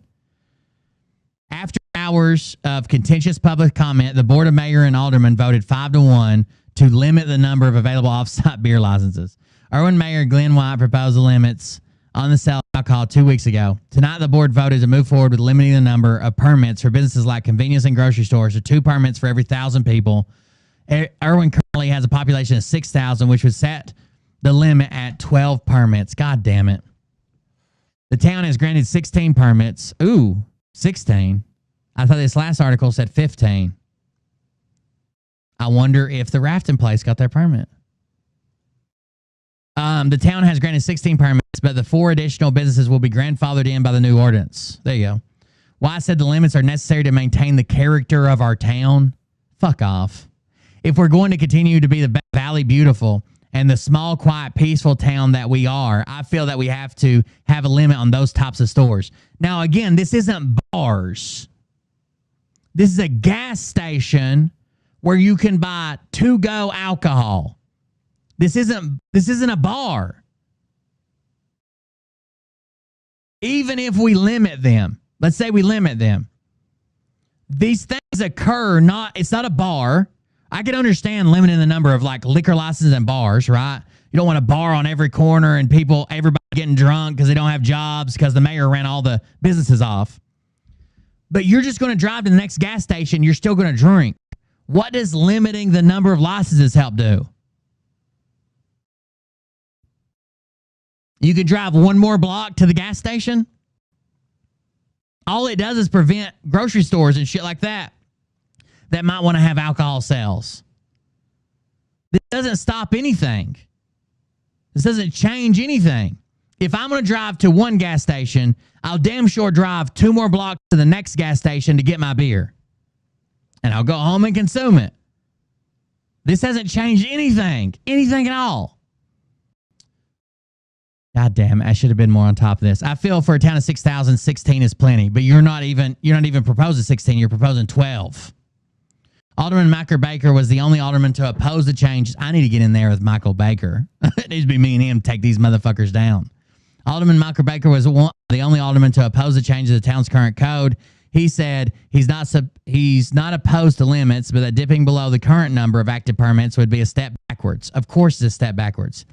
After hours of contentious public comment, the Board of Mayor and Aldermen voted 5-1 to limit the number of available off-site beer licenses. Irwin Mayor Glenn White proposed the limits on the sale of alcohol 2 weeks ago. Tonight, the board voted to move forward with limiting the number of permits for businesses like convenience and grocery stores to 2 permits for every 1,000 people. Irwin currently has a population of 6,000, which would set the limit at 12 permits. God damn it. The town has granted 16 permits. Ooh, 16. I thought this last article said 15. I wonder if the rafting place got their permit. The town has granted 16 permits, but the 4 additional businesses will be grandfathered in by the new ordinance. There you go. Why I said the limits are necessary to maintain the character of our town? Fuck off. If we're going to continue to be the Valley Beautiful and the small, quiet, peaceful town that we are, I feel that we have to have a limit on those types of stores. Now, again, this isn't bars. This is a gas station where you can buy to-go alcohol. This isn't a bar. Even if we limit them, let's say we limit them, these things occur, it's not a bar. I can understand limiting the number of like liquor licenses and bars, right? You don't want a bar on every corner and everybody getting drunk because they don't have jobs because the mayor ran all the businesses off. But you're just going to drive to the next gas station. You're still going to drink. What does limiting the number of licenses help do? You could drive one more block to the gas station. All it does is prevent grocery stores and shit like that might want to have alcohol sales. This doesn't stop anything. This doesn't change anything. If I'm going to drive to one gas station, I'll damn sure drive 2 more blocks to the next gas station to get my beer. And I'll go home and consume it. This hasn't changed anything at all. God damn it, I should have been more on top of this. I feel for a town of 6,000, 16 is plenty, but you're not even proposing 16, you're proposing 12. Alderman Michael Baker was the only alderman to oppose the changes. I need to get in there with Michael Baker. It needs to be me and him take these motherfuckers down. Alderman Michael Baker was the only alderman to oppose the changes to the town's current code. He said he's not opposed to limits, but that dipping below the current number of active permits would be a step backwards. Of course, it's a step backwards.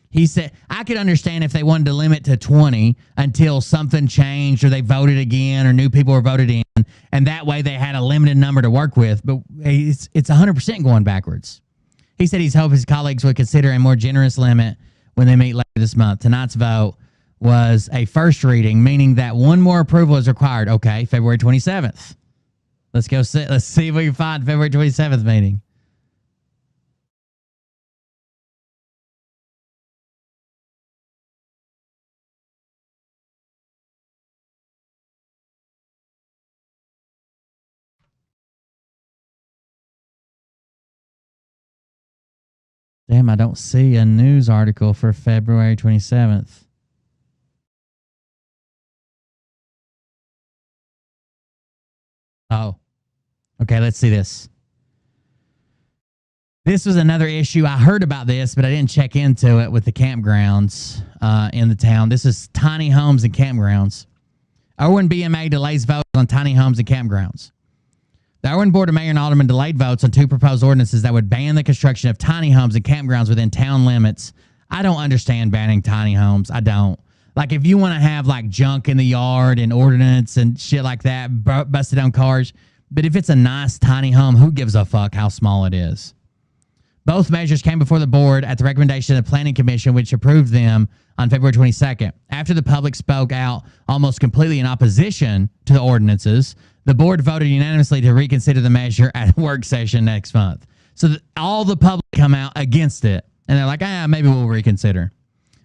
He said, I could understand if they wanted to limit to 20 until something changed or they voted again or new people were voted in, and that way they had a limited number to work with, but it's 100% going backwards. He said he's hoping his colleagues would consider a more generous limit when they meet later this month. Tonight's vote was a first reading, meaning that one more approval is required. Okay, February 27th. Let's see if we can find February 27th meeting. Damn, I don't see a news article for February 27th. Oh, okay, let's see this. This was another issue. I heard about this, but I didn't check into it with the campgrounds in the town. This is tiny homes and campgrounds. Irwin BMA delays votes on tiny homes and campgrounds. The Irwin Board of Mayor and Aldermen delayed votes on 2 proposed ordinances that would ban the construction of tiny homes and campgrounds within town limits. I don't understand banning tiny homes. I don't. Like, if you want to have, like, junk in the yard and ordinance and shit like that, busted on cars, but if it's a nice tiny home, who gives a fuck how small it is? Both measures came before the board at the recommendation of the Planning Commission, which approved them on February 22nd. After the public spoke out almost completely in opposition to the ordinances, the board voted unanimously to reconsider the measure at a work session next month. So all the public come out against it, and they're like, maybe we'll reconsider.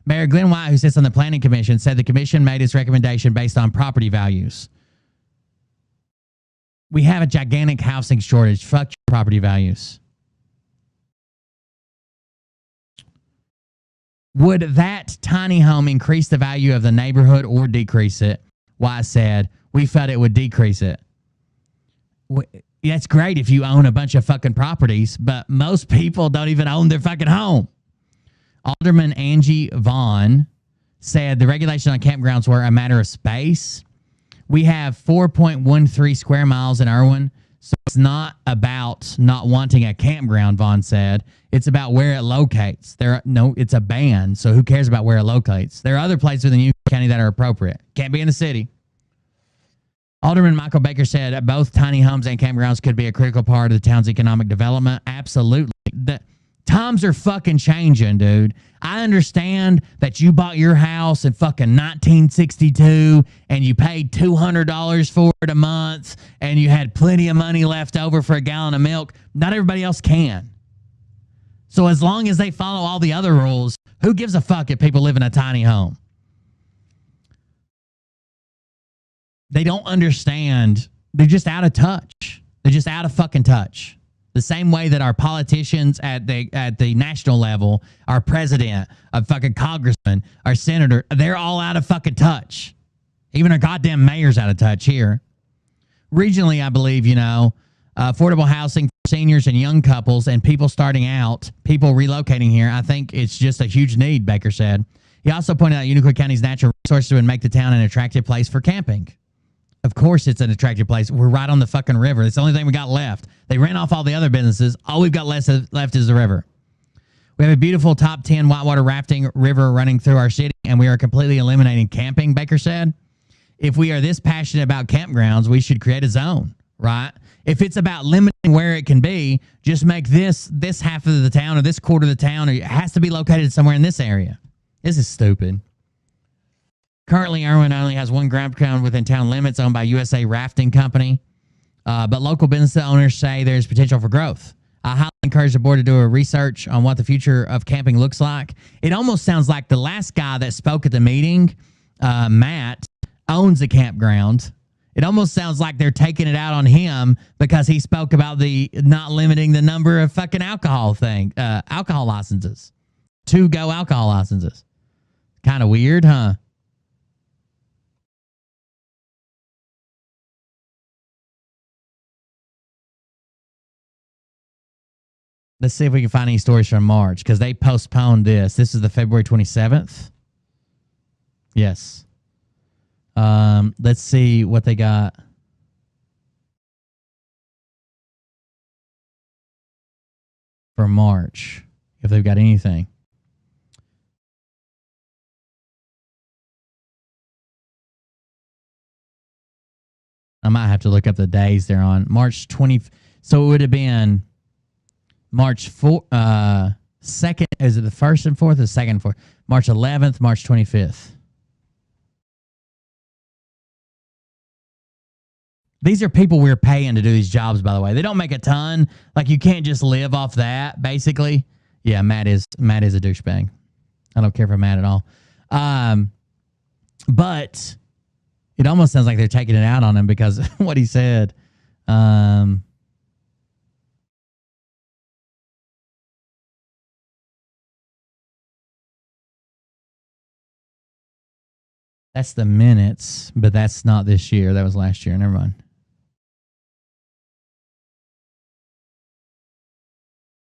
Mayor Glenn White, who sits on the Planning Commission, said the commission made its recommendation based on property values. We have a gigantic housing shortage. Fuck your property values. Would that tiny home increase the value of the neighborhood or decrease it? White said, we felt it would decrease it. That's great if you own a bunch of fucking properties, but most people don't even own their fucking home. Alderman Angie Vaughn said the regulation on campgrounds were a matter of space. We have 4.13 square miles in Irwin, so it's not about not wanting a campground, Vaughn said. It's about where it locates. It's a ban, so who cares about where it locates? There are other places within Union County that are appropriate. Can't be in the city. Alderman Michael Baker said both tiny homes and campgrounds could be a critical part of the town's economic development. Absolutely. The Times are fucking changing, dude. I understand that you bought your house in fucking 1962 and you paid $200 for it a month and you had plenty of money left over for a gallon of milk. Not everybody else can. So as long as they follow all the other rules, who gives a fuck if people live in a tiny home? They don't understand. They're just out of touch. They're just out of fucking touch. The same way that our politicians at the national level, our president, our fucking congressman, our senator, they're all out of fucking touch. Even our goddamn mayor's out of touch here. Regionally, I believe, affordable housing for seniors and young couples and people starting out, people relocating here, I think it's just a huge need, Baker said. He also pointed out Unicoi County's natural resources would make the town an attractive place for camping. Of course it's an attractive place. We're right on the fucking river. It's the only thing we got left. They ran off all the other businesses. All we've got left is the river. We have a beautiful top 10 whitewater rafting river running through our city, and we are completely eliminating camping, Baker said. If we are this passionate about campgrounds, we should create a zone, right? If it's about limiting where it can be, just make this half of the town or this quarter of the town, or it has to be located somewhere in this area. This is stupid. Currently, Irwin only has one campground within town limits owned by USA Rafting Company, but local business owners say there's potential for growth. I highly encourage the board to do a research on what the future of camping looks like. It almost sounds like the last guy that spoke at the meeting, Matt, owns a campground. It almost sounds like they're taking it out on him because he spoke about the not limiting the number of fucking alcohol licenses, to-go alcohol licenses. Kind of weird, huh? Let's see if we can find any stories from March because they postponed this. This is the February 27th. Yes. Let's see what they got. For March, if they've got anything. I might have to look up the days they're on. March 20. So it would have been March 2nd. Is it the 1st and 4th or the 2nd and 4th? March 11th, March 25th. These are people we're paying to do these jobs, by the way. They don't make a ton. Like, you can't just live off that, basically. Yeah, Matt is a douchebag. I don't care for Matt at all. But it almost sounds like they're taking it out on him because what he said. That's the minutes, but that's not this year. That was last year. Never mind.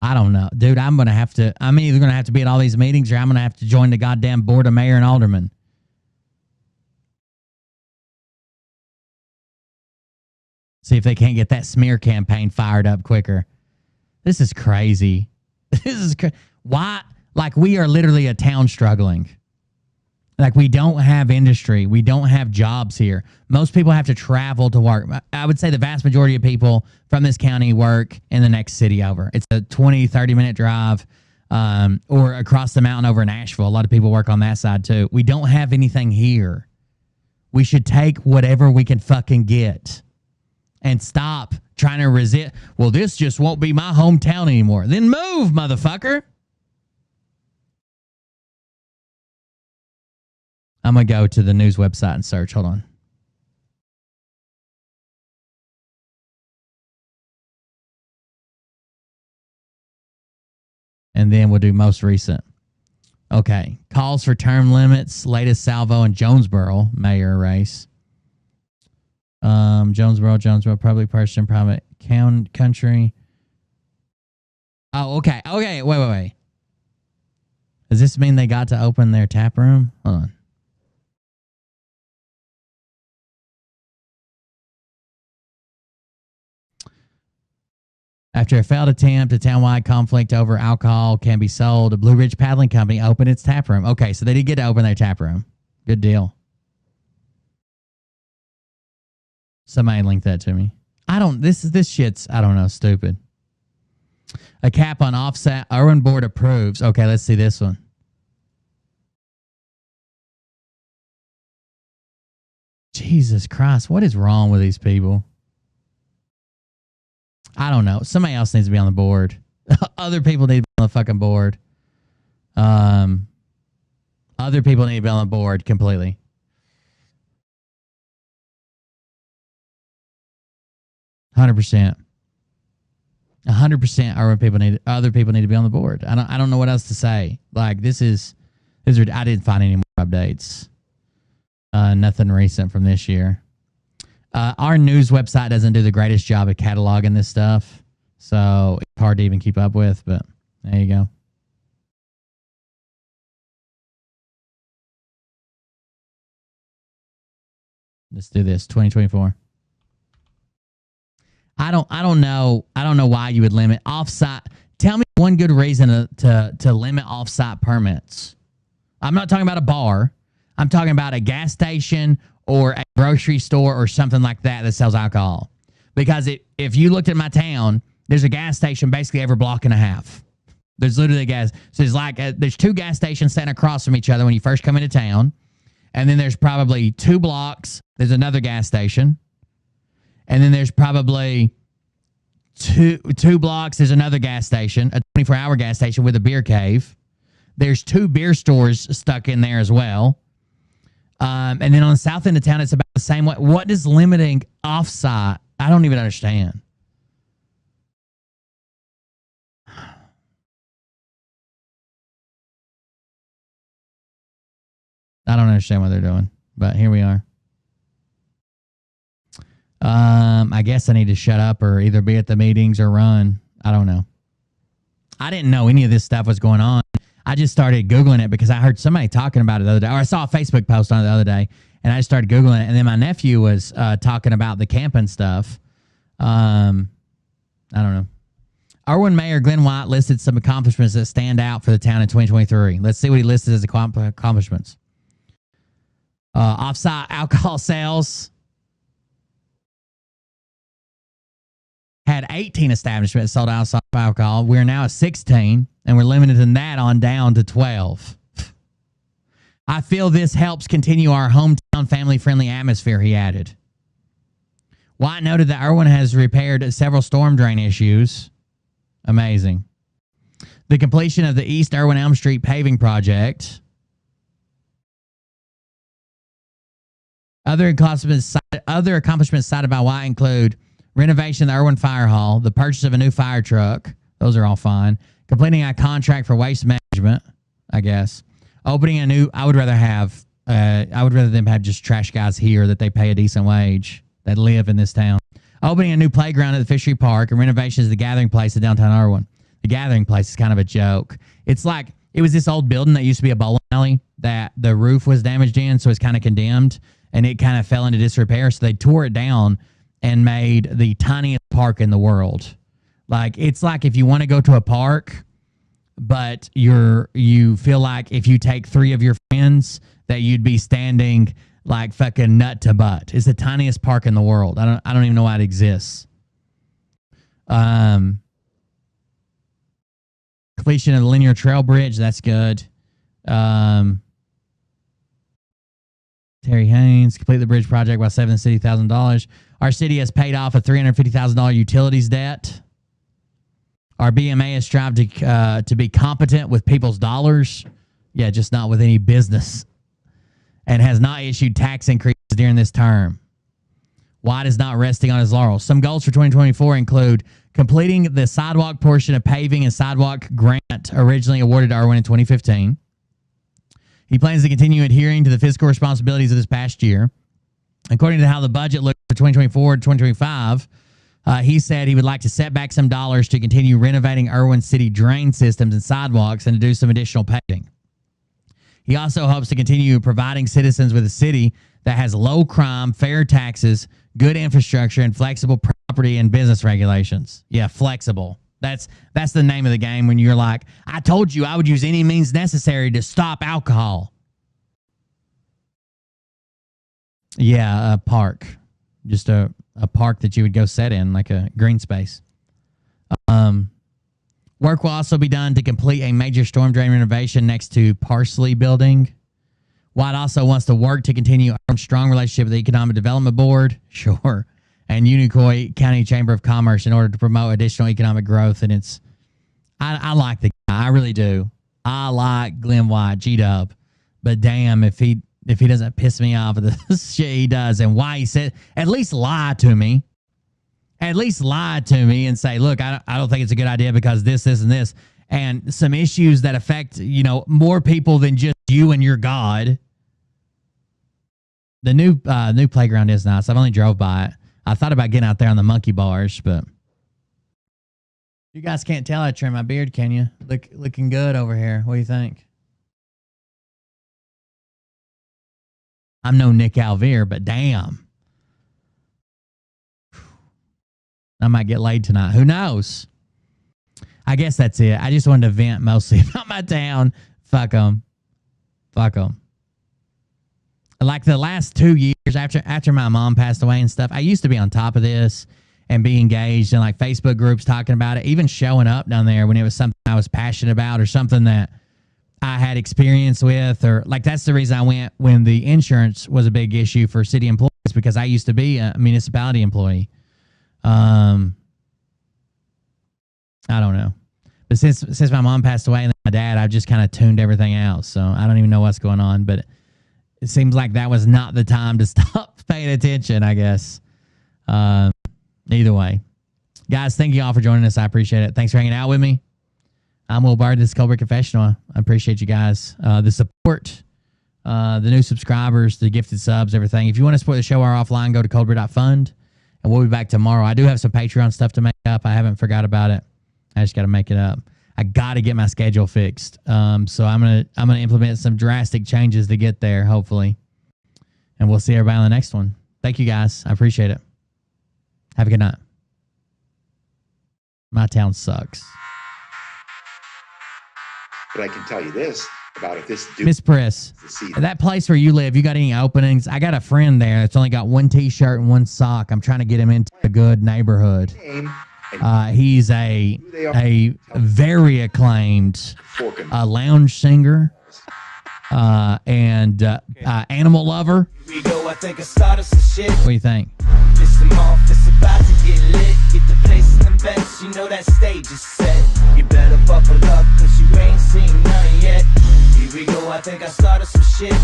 I don't know. Dude, I'm either going to have to be at all these meetings or I'm going to have to join the goddamn board of mayor and aldermen. See if they can't get that smear campaign fired up quicker. This is crazy. Why? Like, we are literally a town struggling. Like, we don't have industry. We don't have jobs here. Most people have to travel to work. I would say the vast majority of people from this county work in the next city over. It's a 20, 30-minute drive or across the mountain over in Asheville. A lot of people work on that side, too. We don't have anything here. We should take whatever we can fucking get and stop trying to resist. Well, this just won't be my hometown anymore. Then move, motherfucker. I'm going to go to the news website and search. Hold on. And then we'll do most recent. Okay. Calls for term limits. Latest salvo in Jonesboro mayor race. Jonesboro, public person, private country. Oh, okay. Okay. Wait. Does this mean they got to open their tap room? Hold on. After a failed attempt, a townwide conflict over alcohol can be sold. A Blue Ridge Paddling Company opened its tap room. Okay, so they did get to open their tap room. Good deal. Somebody linked that to me. This shit's, I don't know, stupid. A cap on offset. Irwin board approves. Okay, let's see this one. Jesus Christ, what is wrong with these people? I don't know. Somebody else needs to be on the board. Other people need to be on the fucking board. Other people need to be on the board completely. Other people need other people need to be on the board. I don't know what else to say. Like this is I didn't find any more updates. Nothing recent from this year. Our news website doesn't do the greatest job at cataloging this stuff, so it's hard to even keep up with. But there you go. Let's do this. 2024. I don't know why you would limit offsite. Tell me one good reason to limit offsite permits. I'm not talking about a bar. I'm talking about a gas station or a grocery store or something like that that sells alcohol. Because if you looked at my town, there's a gas station basically every block and a half. There's literally a gas. So it's like there's two gas stations standing across from each other when you first come into town. And then there's probably 2 blocks. There's another gas station. And then there's probably two blocks. There's another gas station, a 24-hour gas station with a beer cave. There's 2 beer stores stuck in there as well. And then on the south end of town, it's about the same way. What is limiting offsite? I don't even understand. I don't understand what they're doing, but here we are. I guess I need to shut up or either be at the meetings or run. I don't know. I didn't know any of this stuff was going on. I just started Googling it because I heard somebody talking about it the other day, or I saw a Facebook post on it the other day, and I just started Googling it. And then my nephew was talking about the camping stuff. I don't know. Irwin Mayor Glenn White listed some accomplishments that stand out for the town in 2023. Let's see what he listed as accomplishments. Offsite alcohol sales. Had 18 establishments sold outside alcohol. We're now at 16, and we're limiting that on down to 12. I feel this helps continue our hometown family-friendly atmosphere, he added. White noted that Irwin has repaired several storm drain issues. Amazing. The completion of the East Irwin Elm Street paving project. Other accomplishments cited by White include renovation of the Irwin Fire Hall, the purchase of a new fire truck. Those are all fine. Completing a contract for waste management, I guess. Opening a new, I would rather them have just trash guys here that they pay a decent wage that live in this town. Opening a new playground at the Fishery Park and renovations of the Gathering Place at downtown Irwin. The Gathering Place is kind of a joke. It's like, it was this old building that used to be a bowling alley that the roof was damaged in, so it's kind of condemned, and it kind of fell into disrepair, so they tore it down and made the tiniest park in the world. Like, it's like if you want to go to a park, but you feel like if you take 3 of your friends that you'd be standing like fucking nut to butt. It's the tiniest park in the world. I don't even know why it exists. Completion of the linear trail bridge, that's good. Terry Haynes, complete the bridge project by saving the city $1,000. Our city has paid off a $350,000 utilities debt. Our BMA has strived to be competent with people's dollars. Yeah, just not with any business. And has not issued tax increases during this term. White is not resting on his laurels. Some goals for 2024 include completing the sidewalk portion of paving and sidewalk grant originally awarded to Irwin in 2015. He plans to continue adhering to the fiscal responsibilities of this past year. According to how the budget looks for 2024 to 2025, he said he would like to set back some dollars to continue renovating Irwin City drain systems and sidewalks and to do some additional paving. He also hopes to continue providing citizens with a city that has low crime, fair taxes, good infrastructure, and flexible property and business regulations. Yeah, flexible. That's the name of the game when you're like, I told you I would use any means necessary to stop alcohol. Yeah, a park. Just a park that you would go sit in, like a green space. Work will also be done to complete a major storm drain renovation next to Parsley Building. White also wants to work to continue a strong relationship with the Economic Development Board, sure, and Unicoi County Chamber of Commerce in order to promote additional economic growth. And I like the guy, I really do. I like Glenn White, G-Dub, but damn, if he doesn't piss me off with the shit he does and why he said, at least lie to me. At least lie to me and say, look, I don't think it's a good idea because this, and this, and some issues that affect, more people than just you and your God. The new playground is nice. I've only drove by it. I thought about getting out there on the monkey bars, but you guys can't tell I trim my beard, can you? Looking good over here. What do you think? I'm no Nick Alvear, but damn. I might get laid tonight. Who knows? I guess that's it. I just wanted to vent mostly about my town. Fuck them. Fuck them. Like the last 2 years after my mom passed away and stuff, I used to be on top of this and be engaged in like Facebook groups talking about it, even showing up down there when it was something I was passionate about or something that I had experience with, or like that's the reason I went when the insurance was a big issue for city employees, because I used to be a municipality employee. I don't know. But since my mom passed away and my dad, I've just kind of tuned everything out. So I don't even know what's going on, but it seems like that was not the time to stop paying attention, I guess. Either way. Guys, thank you all for joining us. I appreciate it. Thanks for hanging out with me. I'm Will Bard. This is Cold Brew Confessional. I appreciate you guys. The support, the new subscribers, the gifted subs, everything. If you want to support the show or offline, go to coldbrew.fund. And we'll be back tomorrow. I do have some Patreon stuff to make up. I haven't forgot about it. I just got to make it up. I got to get my schedule fixed. So I'm gonna implement some drastic changes to get there, hopefully. And we'll see everybody on the next one. Thank you, guys. I appreciate it. Have a good night. My town sucks. But I can tell you this about if this dude... Miss Press, that place where you live, you got any openings? I got a friend there that's only got one T-shirt and one sock. I'm trying to get him into a good neighborhood. He's a very acclaimed lounge singer and animal lover. What do you think? It's about to get lit. Get the place in the best. You know that stage is set. You better buckle up, cause you ain't seen none yet. Here we go, I think I started some shit.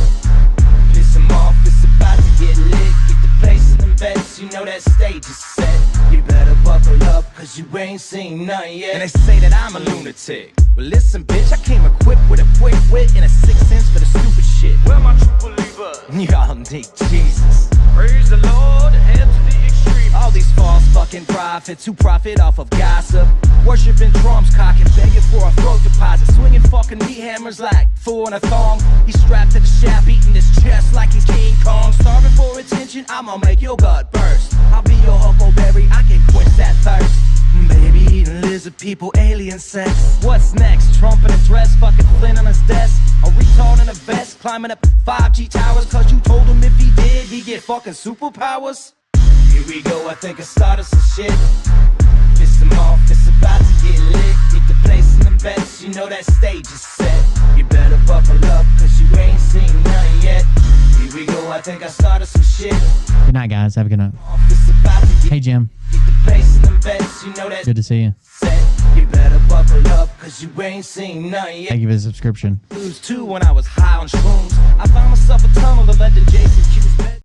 Piss them off, it's about to get lit. Get the place in the best. You know that stage is set. You better buckle up, cause you ain't seen none yet. And they say that I'm a lunatic. Well, listen, bitch, I came equipped with a quick wit and a 6th sense for the stupid shit. Where my true believers? Y'all need Jesus. Praise the Lord, head to the extreme. All these false fucking prophets who profit off of gossip, worshiping drums, cocking, begging for a throat deposit, swinging fucking meat hammers like fool in a thong. He's strapped to the shaft, eating his chest like he's King Kong. Starving for attention, I'ma make your gut burst. I'll be your huckleberry, I can quench that thirst. Baby eating lizard people, alien sex. What's next? Trump in a dress, fucking Flynn on his desk. A retard in a vest, climbing up 5G towers, cause you told him if he did, he'd get fucking superpowers. Here we go, I think I started some shit. Piss them off, it's about to get lit. Get the place in the best, you know that stage is set. You better buckle up, cause you ain't seen none yet. Here we go, I think I started some shit. Good night, guys. Have a good night. Hey, Jim. Get the place in the best, you know that. Good to see you. Set. You better buckle up, cause you ain't seen none yet. Thank you for the subscription. Lose too when I was high on shrooms. I found myself a tunnel that led to Jason Q.